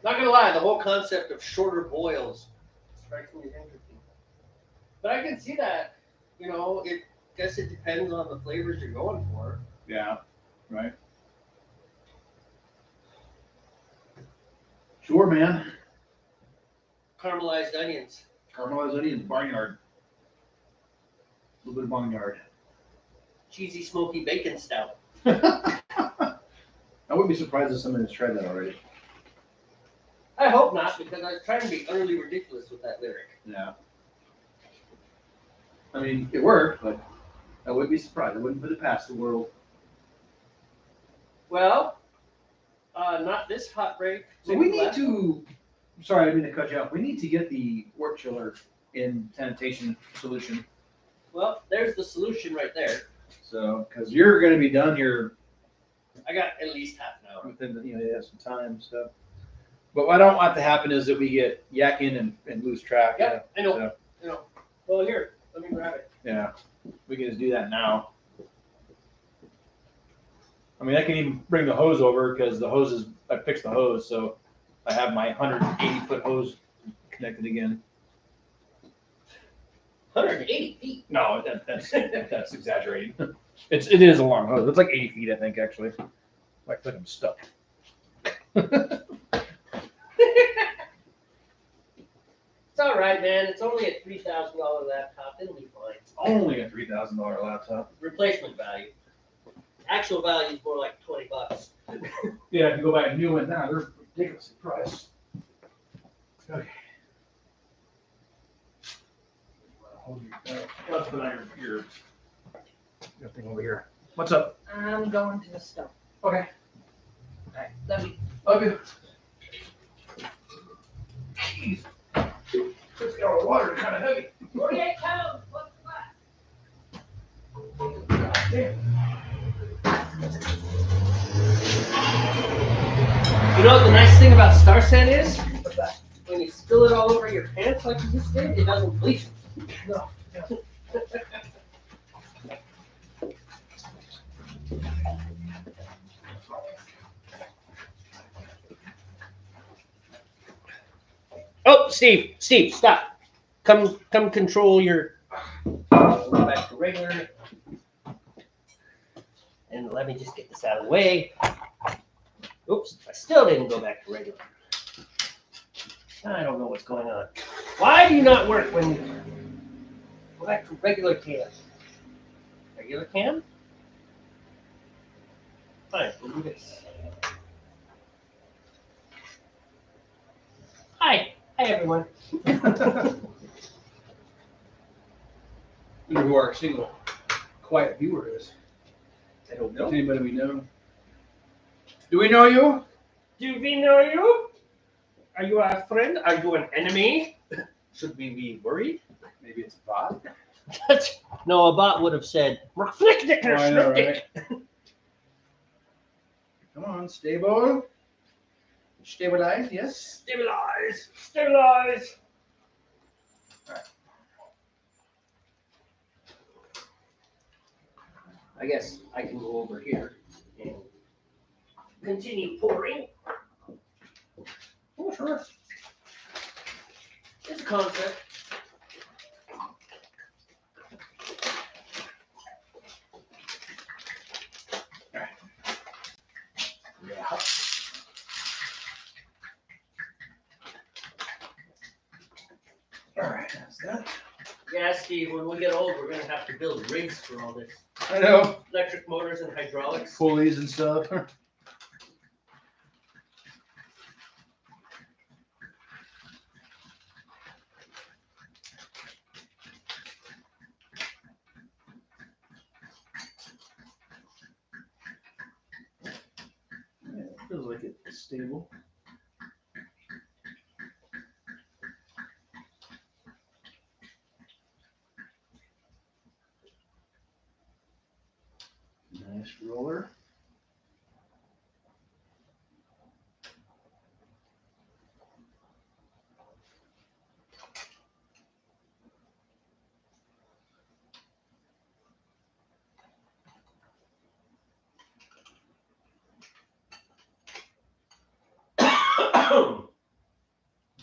Not gonna lie, the whole concept of shorter boils strikes me as interesting. But I can see that. It guess it depends on the flavors you're going for. Yeah. Right. Sure, man. Caramelized onions. Caramelized onions, barnyard. A little bit of barnyard. Cheesy smoky bacon stout. I wouldn't be surprised if someone has tried that already. I hope not, because I was trying to be utterly ridiculous with that lyric. Yeah. I mean, it worked, but I wouldn't be surprised. I wouldn't put it past the world. Well, not this hot break. So we need to. Sorry, I didn't mean to cut you off. We need to get the work chiller in sanitation solution. Well, there's the solution right there. So, because you're going to be done here I got at least half an hour. within some time. So, but what I don't want to happen is that we get yakking and lose track. Yep, I know. So, I know. Well, here, let me grab it. yeah, we can just do that now. I mean, I can even bring the hose over because I fixed the hose, so I have my 180-foot hose connected again. 180 feet. No, that's exaggerating. It is a long hose. It's like 80 feet, I think, actually. Like I'm stuck. It's all right, man. It's only a $3,000 laptop. It'll be fine. Only a $3,000 laptop. Replacement value. Actual value is more like $20. Yeah, if you go buy a new one now, they're ridiculously priced. Okay. Hold your Let's put on your thing over here. What's up? I'm going to the stove. Okay. Alright, love you. Love you. Jeez. This gallon of water is kind of heavy. 48 pounds. What's the God damn. You know what the nice thing about Star San is? What's that? When you spill it all over your pants like you just did, it doesn't bleach. No. Oh, Steve, stop. Come control your. Go back to regular. And let me just get this out of the way. Oops, I still didn't go back to regular. I don't know what's going on. Why do you not work when you go back to regular cam? Regular cam? Fine, we'll do this. Hi everyone. Wonder who our single quiet viewer is. I don't know. Anybody we know? Do we know you? Do we know you? Are you a friend? Are you an enemy? Should we be worried? Maybe it's a bot. No, a bot would have said, "Reflect it, Oh, I know, reflect it." right? Come on, stable. Stabilize, yes. Stabilize. Alright. I guess I can go over here and continue pouring. Oh, sure. It's a concept. Yeah. Alright, that's that. Yeah, Steve, when we get old, we're going to have to build rigs for all this. I know. Electric motors and hydraulics. Pulleys and stuff. Yeah, it feels like it's stable. Nice roller.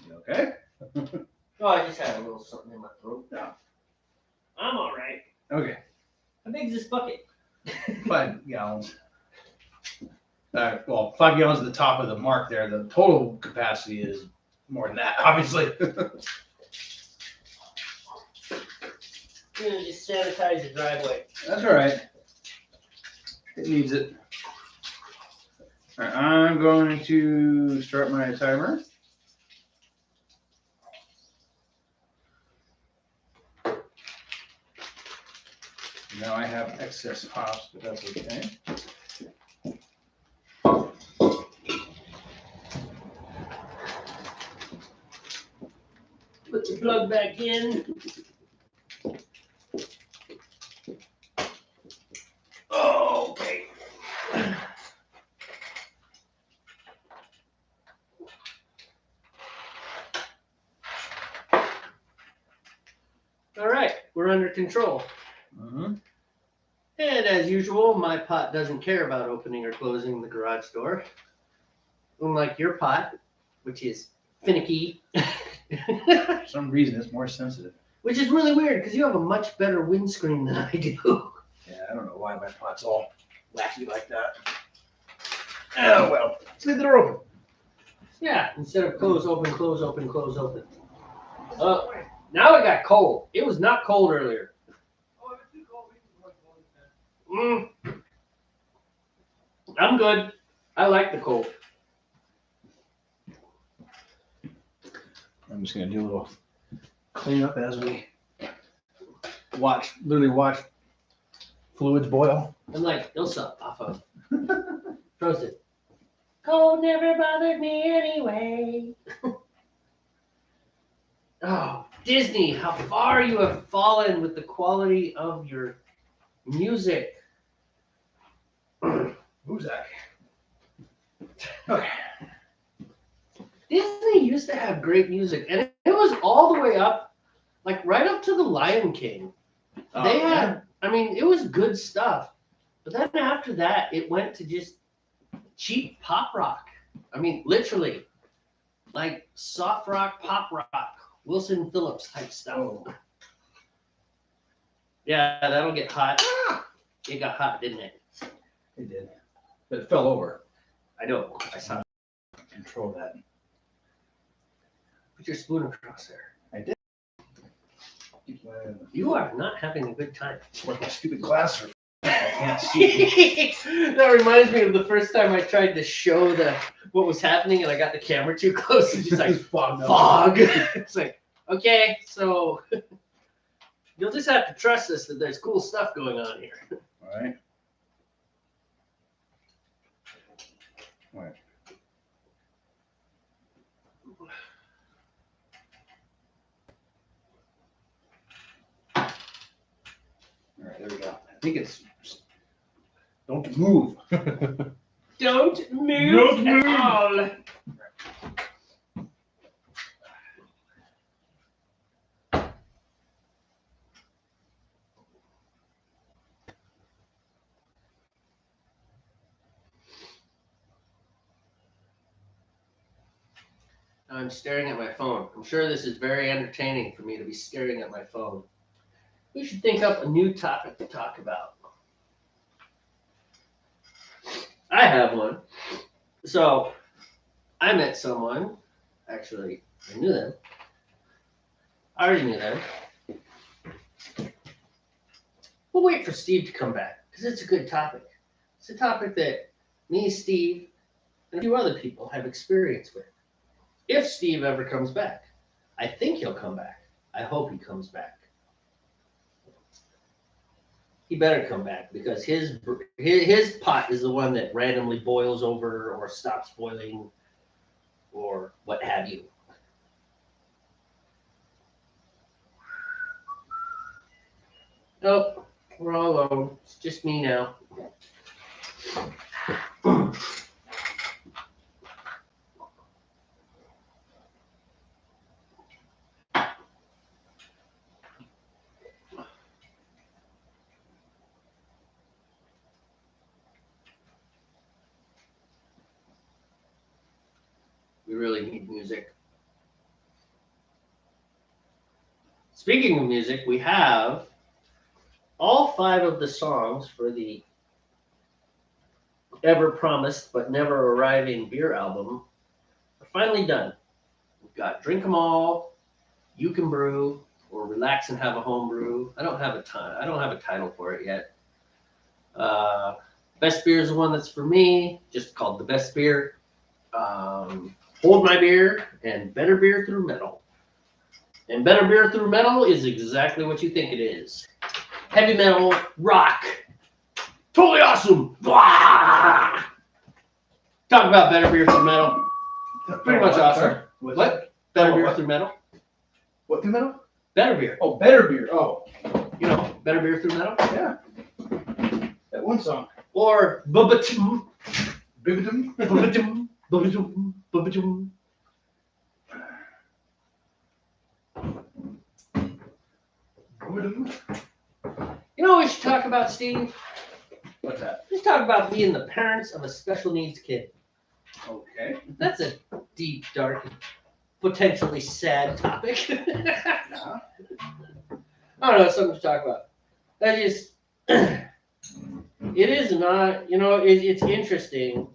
You okay? Oh, I just had a little something in my throat. Yeah. I'm all right. Okay. How big is this bucket? 5 gallons. Well, 5 gallons at the top of the mark there. The total capacity is more than that, obviously. You're gonna just sanitize your driveway. That's all right. It needs it. All right, I'm going to start my timer. Now I have excess hops, but that's okay. Put the plug back in. Okay. All right, we're under control. Mm-hmm. And as usual, my pot doesn't care about opening or closing the garage door. Unlike your pot, which is finicky. For some reason, it's more sensitive. Which is really weird because you have a much better windscreen than I do. Yeah, I don't know why my pot's all wacky like that. Oh well, let's leave the door open. Yeah, instead of close, open, close, open, close, open. Oh, now it got cold. It was not cold earlier. I'm good. I like the cold. I'm just gonna do a little cleanup as we literally watch fluids boil. I'm like Ilsa off of Frozen. Cold never bothered me anyway. Oh, Disney, how far you have fallen with the quality of your music. Muzak. Okay. Disney used to have great music, and it was all the way up, like right up to the Lion King. They had, I mean, it was good stuff. But then after that, it went to just cheap pop rock. I mean, literally, like soft rock, pop rock, Wilson Phillips type stuff. Oh. Yeah, that'll get hot. It got hot, didn't it? It did. But it fell over. I know. I saw it. Control that. Put your spoon across there. I did. You are not having a good time. Where's my stupid glass? I can't see. That reminds me of the first time I tried to show what was happening, and I got the camera too close, and she's like, fog. It's like, okay, so you'll just have to trust us that there's cool stuff going on here. All right. All right. All right, there we go. I think it's. Don't move. Don't move Don't move. at all. I'm staring at my phone. I'm sure this is very entertaining for me to be staring at my phone. We should think up a new topic to talk about. I have one. So, I met someone. Actually, I knew them. I already knew them. We'll wait for Steve to come back, because it's a good topic. It's a topic that me, Steve, and a few other people have experience with. If Steve ever comes back. I think he'll come back. I hope he comes back. He better come back, because his pot is the one that randomly boils over or stops boiling or what have you. Nope, we're all alone. It's just me now. We really need music. Speaking of music, we have all 5 of the songs for the ever promised but never arriving beer album are finally done. We've got Drink 'Em All, You Can Brew, or Relax and Have a Home Brew. I don't have a title for it yet. Best Beer is the one that's for me, just called the Best Beer. Hold My Beer, and Better Beer Through Metal. And Better Beer Through Metal is exactly what you think it is. Heavy metal, rock. Totally awesome. Blah! Talk about Better Beer Through Metal. Pretty much awesome. What? Better Beer Through Metal? What through metal? Better Beer. Oh, better beer. Oh, You know, Better Beer Through Metal? yeah. That one song. Or Bubba-Chum. Bibidum. Bubba-Chum. Bubba-Chum. Bubba-Chum. Bibidum. You know what we should talk about, Steve? What's that? Let's talk about being the parents of a special needs kid. Okay. That's a deep, dark, potentially sad topic. Yeah. I don't know, something to talk about. That is, it is not, it's interesting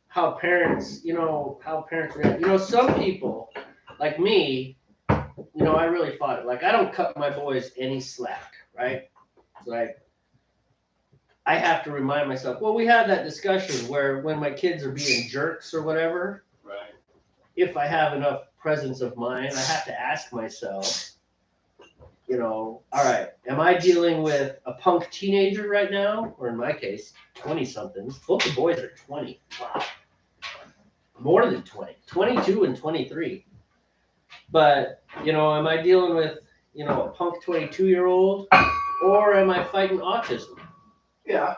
how parents react. Some people, like me, I really fought it. Like, I don't cut my boys any slack, right? It's like, I have to remind myself, well, we had that discussion where when my kids are being jerks or whatever, Right. if I have enough presence of mind, I have to ask myself, all right, am I dealing with a punk teenager right now? Or in my case, 20-somethings. Both the boys are 20. Wow. More than 20. 22 and 23. But, am I dealing with, a punk 22-year-old? Or am I fighting autism? Yeah.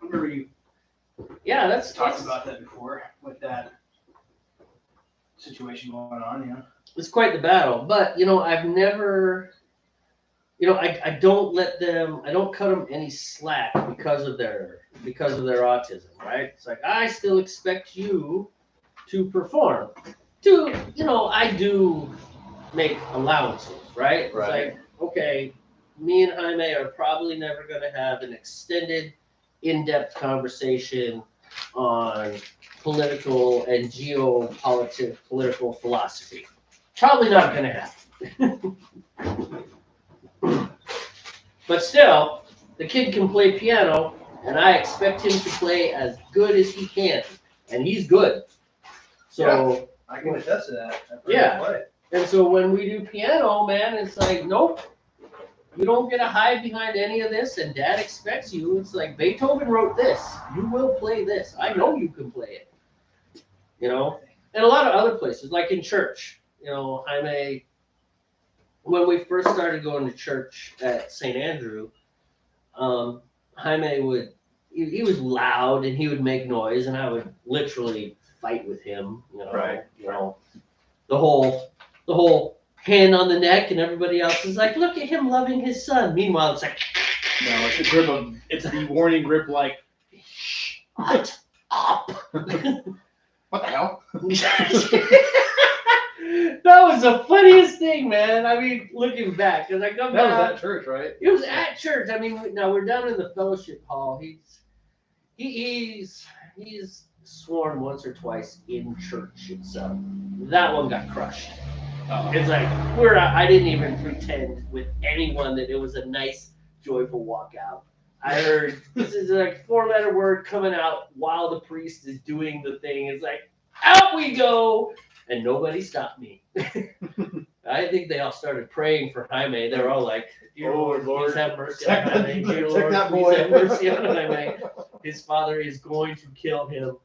I remember you that's talked about that before with that situation going on, It's quite the battle. But, I've never, I don't cut them any slack because of their autism, right? It's like, I still expect you to perform. I do make allowances, right? It's like, okay, me and Jaime are probably never going to have an extended, in-depth conversation on political and political philosophy. Probably not going to happen. But still, the kid can play piano, and I expect him to play as good as he can, and he's good. So I can attest to that. Yeah. And so when we do piano, man, it's like, nope, you don't get to hide behind any of this, and Dad expects you. It's like Beethoven wrote this. You will play this. I know you can play it. And a lot of other places, like in church. Jaime, when we first started going to church at St. Andrew, Jaime he was loud and he would make noise, and I would literally fight with him. Right. The whole hand on the neck, and everybody else is like, look at him loving his son. Meanwhile, it's like, no, it's the warning grip, like, shut up. What the hell? That was the funniest thing, man. I mean, looking back, because I come That down. was at church, right? It was at church. I mean, now we're down in the fellowship hall. He's sworn once or twice in church itself. That one got crushed. It's like I didn't even pretend with anyone that it was a nice, joyful walkout. I heard this is like 4-letter word coming out while the priest is doing the thing. It's like, out we go, and nobody stopped me. I think they all started praying for Jaime. They were all like, "Dear Lord, please have mercy on Jaime. Dear Lord, please have mercy on Jaime. His father is going to kill him."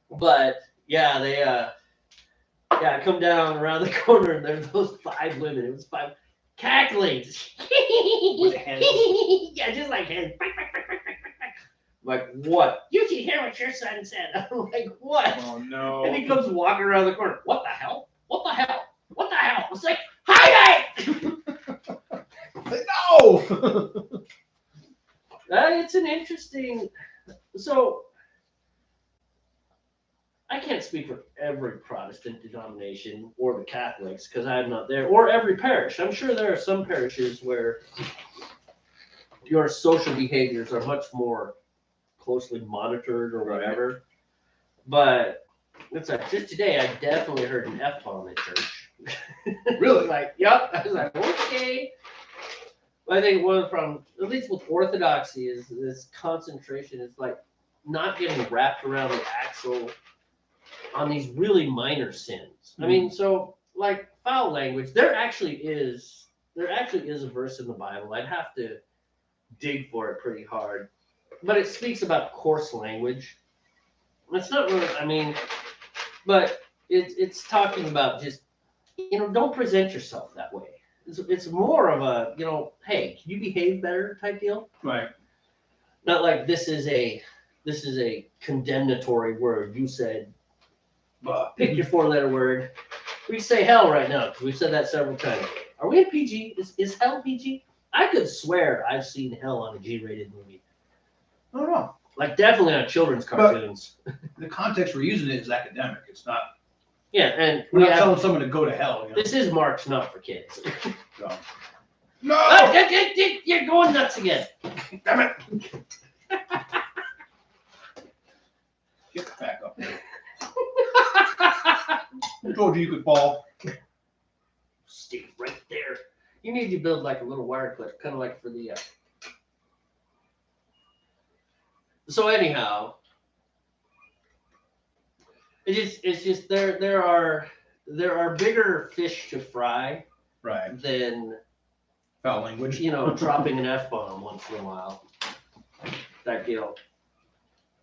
But yeah, they I come down around the corner and there's those 5 women. It was 5 cackling. With hands. Yeah, just like hands. Like, what? You should hear what your son said. I'm like, what? Oh no. And he comes walking around the corner. What the hell? What the hell? What the hell? It's like, hi, No! It's an interesting. So, I can't speak for every Protestant denomination or the Catholics because I'm not there, or every parish. I'm sure there are some parishes where your social behaviors are much more closely monitored or whatever. But it's like, just today, I definitely heard an F-bomb at church. Really? Like, yep. I was like, okay. I think one of the problems, at least with Orthodoxy, is this concentration is like not getting wrapped around the axle on these really minor sins. I mean, so like foul language, there actually is a verse in the Bible. I'd have to dig for it pretty hard, but it speaks about coarse language. It's not really, I mean, but it's talking about just, don't present yourself that way. It's more of a, hey, can you behave better type deal? Right. Not like this is a condemnatory word. You said, pick your 4-letter word. We say hell right now because we've said that several times. Are we in PG? Is hell PG? I could swear I've seen hell on a G-rated movie. I don't know. Like definitely on children's cartoons. But the context we're using it is academic. It's not. Yeah, and we're not telling someone to go to hell. This is Mark's not for kids. So. No! Oh, you're going nuts again. Damn it! Get back up there. I told you could fall. Stay right there. You need to build like a little wire clip, kind of like for the. So anyhow, It's just there are bigger fish to fry Right. than Foul language. dropping an F-bomb once in a while. That deal.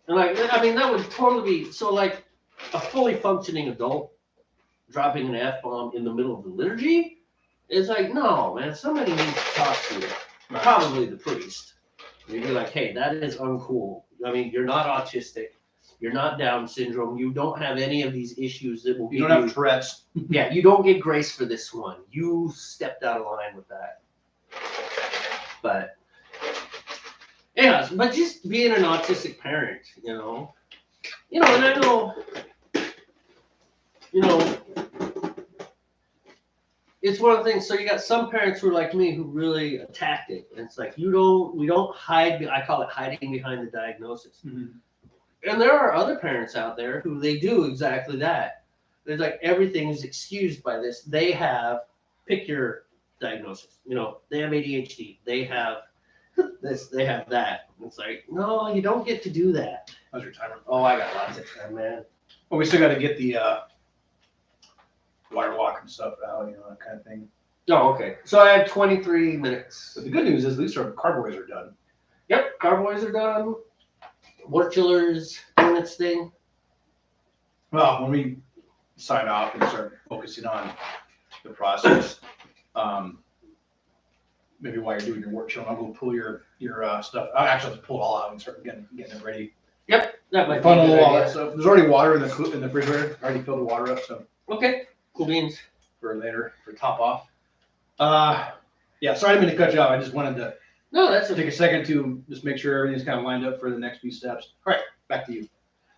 And I mean that would totally be so like a fully functioning adult dropping an F-bomb in the middle of the liturgy is like, no, man, somebody needs to talk to you. Right. Probably the priest. You'd be like, hey, that is uncool. I mean, you're not autistic. You're not Down syndrome. You don't have any of these issues that will You give don't have Tourette's. Yeah, you don't get grace for this one. You stepped out of line with that. But yeah, but just being an autistic parent, and I know, it's one of the things. So you got some parents who are like me who really attacked it. And it's like we don't hide. I call it hiding behind the diagnosis. Mm-hmm. And there are other parents out there who they do exactly that. There's like everything is excused by this. They have pick your diagnosis. They have ADHD. They have this. They have that. It's like no, you don't get to do that. How's your timer? Oh, I got lots of time, man. Well, we still got to get the wire lock and stuff out, that kind of thing. Oh, okay. So I have 23 minutes. But the good news is at least our carboys are done. Yep, carboys are done. Warchiller's doing its thing. Well, when we sign off and start focusing on the process, maybe while you're doing your work, I'll go pull your stuff. I actually have to pull it all out and start getting it ready. Yep, that might be Funnel a good all that idea. stuff. There's already water in the refrigerator. I already filled the water up, so Okay, cool beans. for later for top off. Yeah, sorry I didn't mean to cut you off. I just wanted to No, that's take a second to just make sure everything's kind of lined up for the next few steps. All right, back to you.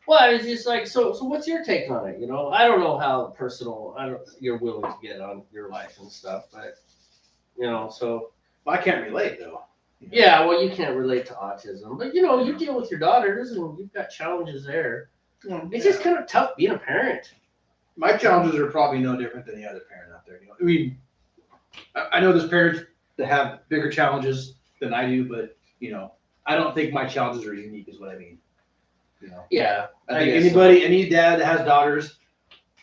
Well, it's just like so. What's your take on it? I don't know how personal you're willing to get on your life and stuff, but so Well, I can't relate though. yeah. Well, you can't relate to autism, but you deal with your daughters and you've got challenges there. It's just kind of tough being a parent. My challenges are probably no different than the other parent out there. I mean, I know there's parents that have bigger challenges than I do, but I don't think my challenges are unique, is what I mean. Yeah, I think guess so. any dad that has daughters,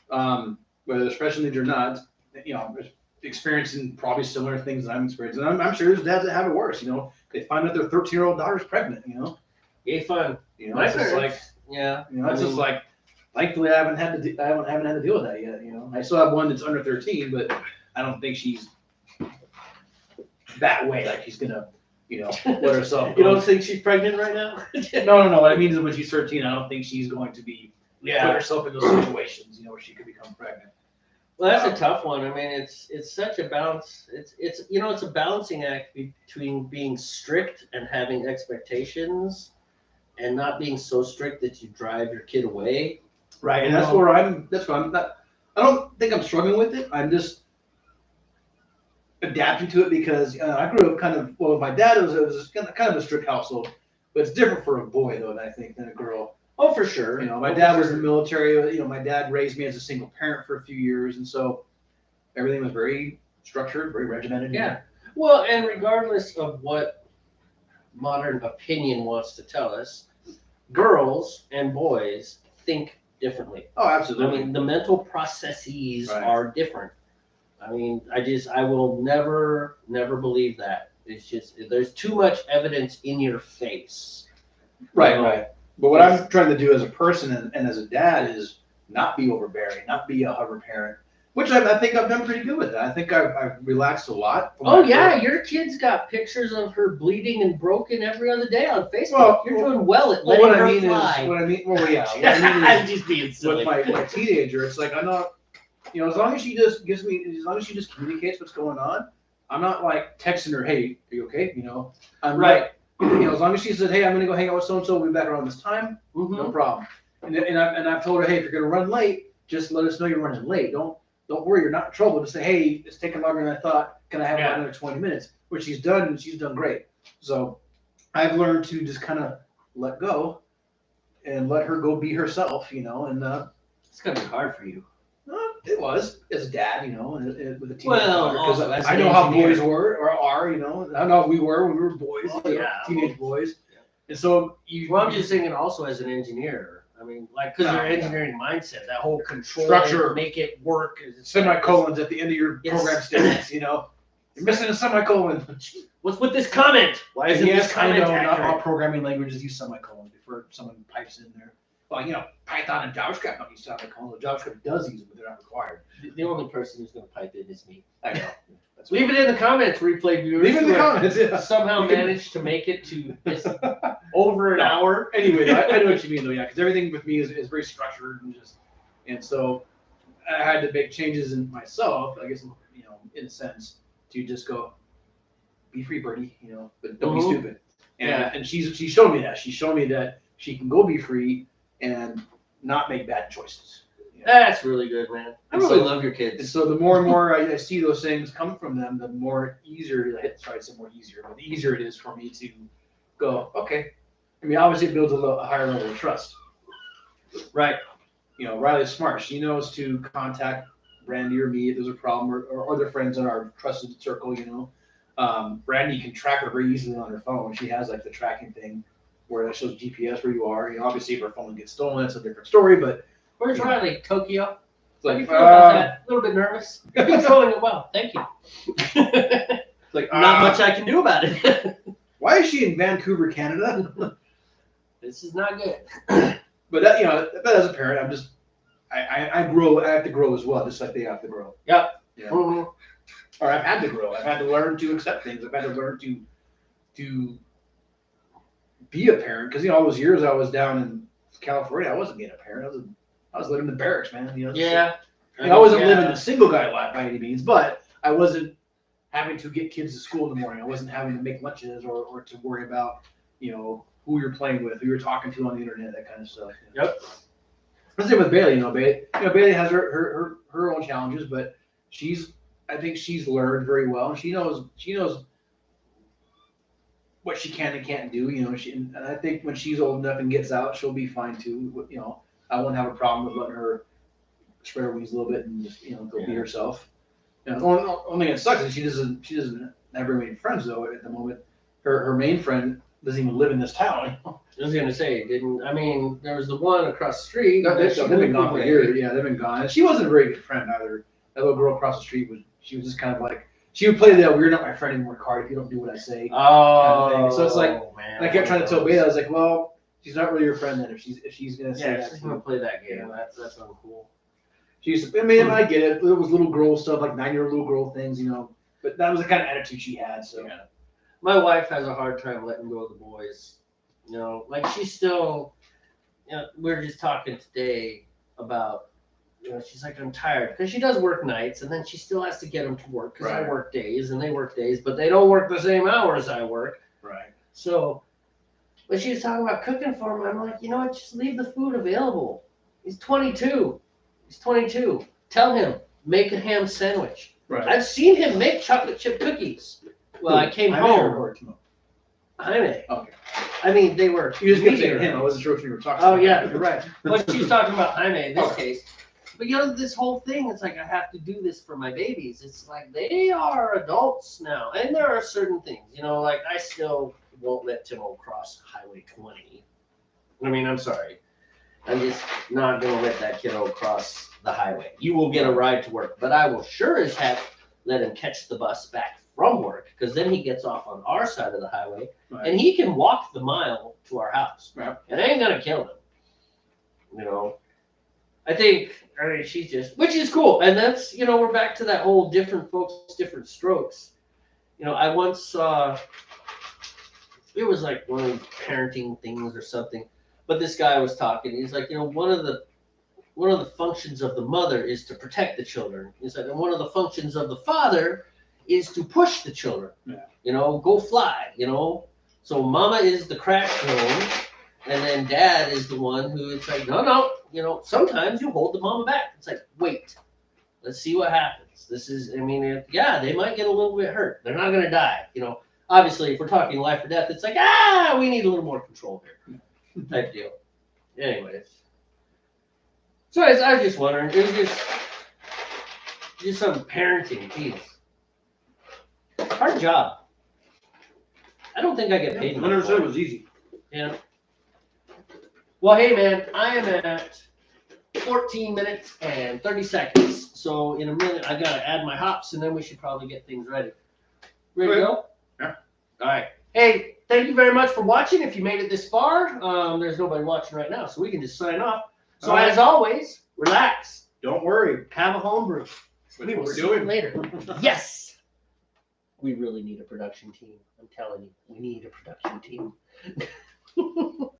whether they're special needs or not, is experiencing probably similar things that I'm experiencing. And I'm sure there's dads that have it worse. They find out their 13-year-old daughter's pregnant. Yay, fun. It's just like Yeah, it's just like. Thankfully, I haven't had to deal with that yet. I still have one that's under 13, but I don't think she's that way. Like she's gonna, let herself. You don't think she's pregnant right now? No. What I mean is, when she's 13, I don't think she's going to be put Yeah. herself in those situations, where she could become pregnant. Well, that's a tough one. I mean, it's such a balance. It's a balancing act between being strict and having expectations, and not being so strict that you drive your kid away. Right, and that's where I'm not. I don't think I'm struggling with it. I'm just adapting to it because I grew up with my dad. It was kind of a strict household, but it's different for a boy though, I think, than a girl. Oh, for sure. My dad was in the military. My dad raised me as a single parent for a few years, and so everything was very structured, very regimented. Yeah. Well, and regardless of what modern opinion wants to tell us, girls and boys think differently. Oh, I absolutely. mean, the mental processes Right. are different. I mean, I will never believe that. It's just, there's too much evidence in your face. Right. But what I'm trying to do as a person and as a dad is not be overbearing, not be a hover parent, which I think I've done pretty good with that. I think I've relaxed a lot. Oh yeah, your kid's got pictures of her bleeding and broken every other day on Facebook. Well, You're doing well at letting what her I mean fly. is, what I mean, well, yeah. What I mean I'm is, just being silly. with my teenager, it's like I'm not, as long as she just as long as she just communicates what's going on, I'm not like texting her, hey, are you okay? I'm Right. like, as long as she says, hey, I'm gonna go hang out with so and so, we'll be back around this time, Mhm. no problem. And I've told her, hey, if you're gonna run late, just let us know you're running late. Don't worry, you're not in trouble. Just say, hey, it's taking longer than I thought. Can I have Yeah. another 20 minutes? Which she's done, and she's done great. So I've learned to just kind of let go and let her go be herself, and It's gonna be hard for you. it was as a dad, and with a teenage Well, daughter, also as I an know how engineer. boys were or are, I know how we were when we were boys, Oh, yeah. teenage boys. And so Well, I'm just thinking also as an engineer. I mean, like, because No, their no. engineering mindset, that whole control, Structure. make it work. Is Semicolons at the end of your Yes. program statements, you know. You're missing a semicolon. What's with this comment? Why isn't this Yes, I comment know not all accurate? programming languages use semicolons before someone pipes in there. Well, you know, Python and JavaScript don't use semicolons. JavaScript does use them, but they're not required. The only person who's going to pipe in is me. I know. That's Leave it in the comments, replay viewers. Leave it in the who have comments. Yeah. Somehow You can- managed to make it to this over an No. hour. Anyway, I know what you mean though, yeah, because everything with me is very structured and so I had to make changes in myself, I guess, you know, in a sense, to just go, be free, birdie, you know, but don't Mhm. be stupid. And Yeah. and she's shown me that. She's shown me that she can go be free and not make bad choices. You know? That's really good, man. I And really so- love your And kids. so the more and more I see those things come from them, the more easier sorry, I said more easier, but the easier it is for me to go, okay. I mean, obviously it builds a higher level of trust. Right. You know, Riley's smart. She knows to contact Randy or me if there's a problem or other friends in our trusted circle, you know. Randy can track her very easily on her phone. She has like the tracking thing where it shows GPS where you are. You know, obviously if her phone gets stolen, it's a different story, but Where's Riley? Tokyo? it's How do you like, feel about that? A little bit nervous. You're controlling it well. Thank you. it's like Not much I can do about it. why is she in Vancouver, Canada? This is not good. But that, you know, but as a parent, I'm just, I grow. I have to grow as well, just like they have to grow. Yep. Yeah. Mhm. Or I've had to grow. I've had to learn to accept things. I've had to learn to be a parent because you know all those years I was down in California, I wasn't being a parent. I was living in the barracks, man. You know. Yeah. And I wasn't Yeah. living the single guy life by any means, but I wasn't having to get kids to school in the morning. I wasn't having to make lunches or to worry about, you know, who you're playing with, who you're talking to on the internet, that kind of stuff. You know? Yep. The same with Bailey, you know, Bailey has her own challenges, but I think she's learned very well, and she knows what she can and can't do, you know. And I think when she's old enough and gets out, she'll be fine too. You know, I won't have a problem with letting her spread her wings a little bit and just, you know, go be herself. You know, the only thing that sucks is she doesn't have very many friends though at the moment. Her main friend doesn't even live in this town. I was gonna say, I mean, there was the one across the street. They've she been moved gone for away. years. Yeah, they've been gone. And she wasn't a very good friend either. That little girl across the street she was just kind of like, she would play that "we're not my friend anymore" card if you don't do what I say. Oh, kind of thing. So it's like, man. And I kept trying to tell Bailey, I was like, well, she's not really your friend then if she's gonna say Yeah, that. she's to gonna you. play that game. Yeah. That's uncool. I mean, I get it. It was little girl stuff, like 9-year-old little girl things, you know. But that was the kind of attitude she had. So Yeah. My wife has a hard time letting go of the boys. You know, like she's still, you know, we were just talking today about, you know, she's like, I'm tired because she does work nights and then she still has to get them to work because I Right. work days and they work days, but they don't work the same hours I work. right. So when she was talking about cooking for him, I'm like, you know what, just leave the food available. He's 22. Tell him, make a ham sandwich. Right. I've seen him make chocolate chip cookies. Well, I came home. Jaime. Okay. I mean, they were. You just kept saying meteor. him. I wasn't sure if you were talking. Oh about yeah, him. you're right. But she's talking about Jaime in this Okay. case. But you know, this whole thing, it's like I have to do this for my babies. It's like they are adults now, and there are certain things, you know, like I still won't let Timo cross Highway 20. I mean, I'm sorry. I'm just not gonna let that kiddo cross the highway. You will get a ride to work, but I will sure as heck let him catch the bus back from work, because then he gets off on our side of the highway, Right. and he can walk the mile to our house. Right. It ain't gonna kill him. You know, I mean, she's just, which is cool, and that's, you know, we're back to that whole different folks, different strokes. You know, I once saw, it was like one of those parenting things or something, but this guy was talking. He's like, you know, one of the functions of the mother is to protect the children. He's like, and one of the functions of the father is to push the children. Yeah. You know, go fly. You know, so mama is the crash zone, and then dad is the one who it's like, no. You know, sometimes you hold the mama back. It's like, wait, let's see what happens. This is, I mean, yeah, they might get a little bit hurt. They're not gonna die. You know, obviously, if we're talking life or death, it's like, we need a little more control here, type deal. Anyways. So I was just wondering, it was just some parenting, geez. Hard job. I don't think I get paid I enough never for said it. it was easy. Yeah. Well, hey, man, I am at 14 minutes and 30 seconds. So in a minute, I got to add my hops, and then we should probably get things ready. Ready to go? Yeah. All right. Hey, thank you very much for watching. If you made it this far, there's nobody watching right now, so we can just sign off. So All right. as always, relax. Don't worry. Have a homebrew. That's We what will we're see doing. you later. Yes. We really need a production team. I'm telling you, we need a production team.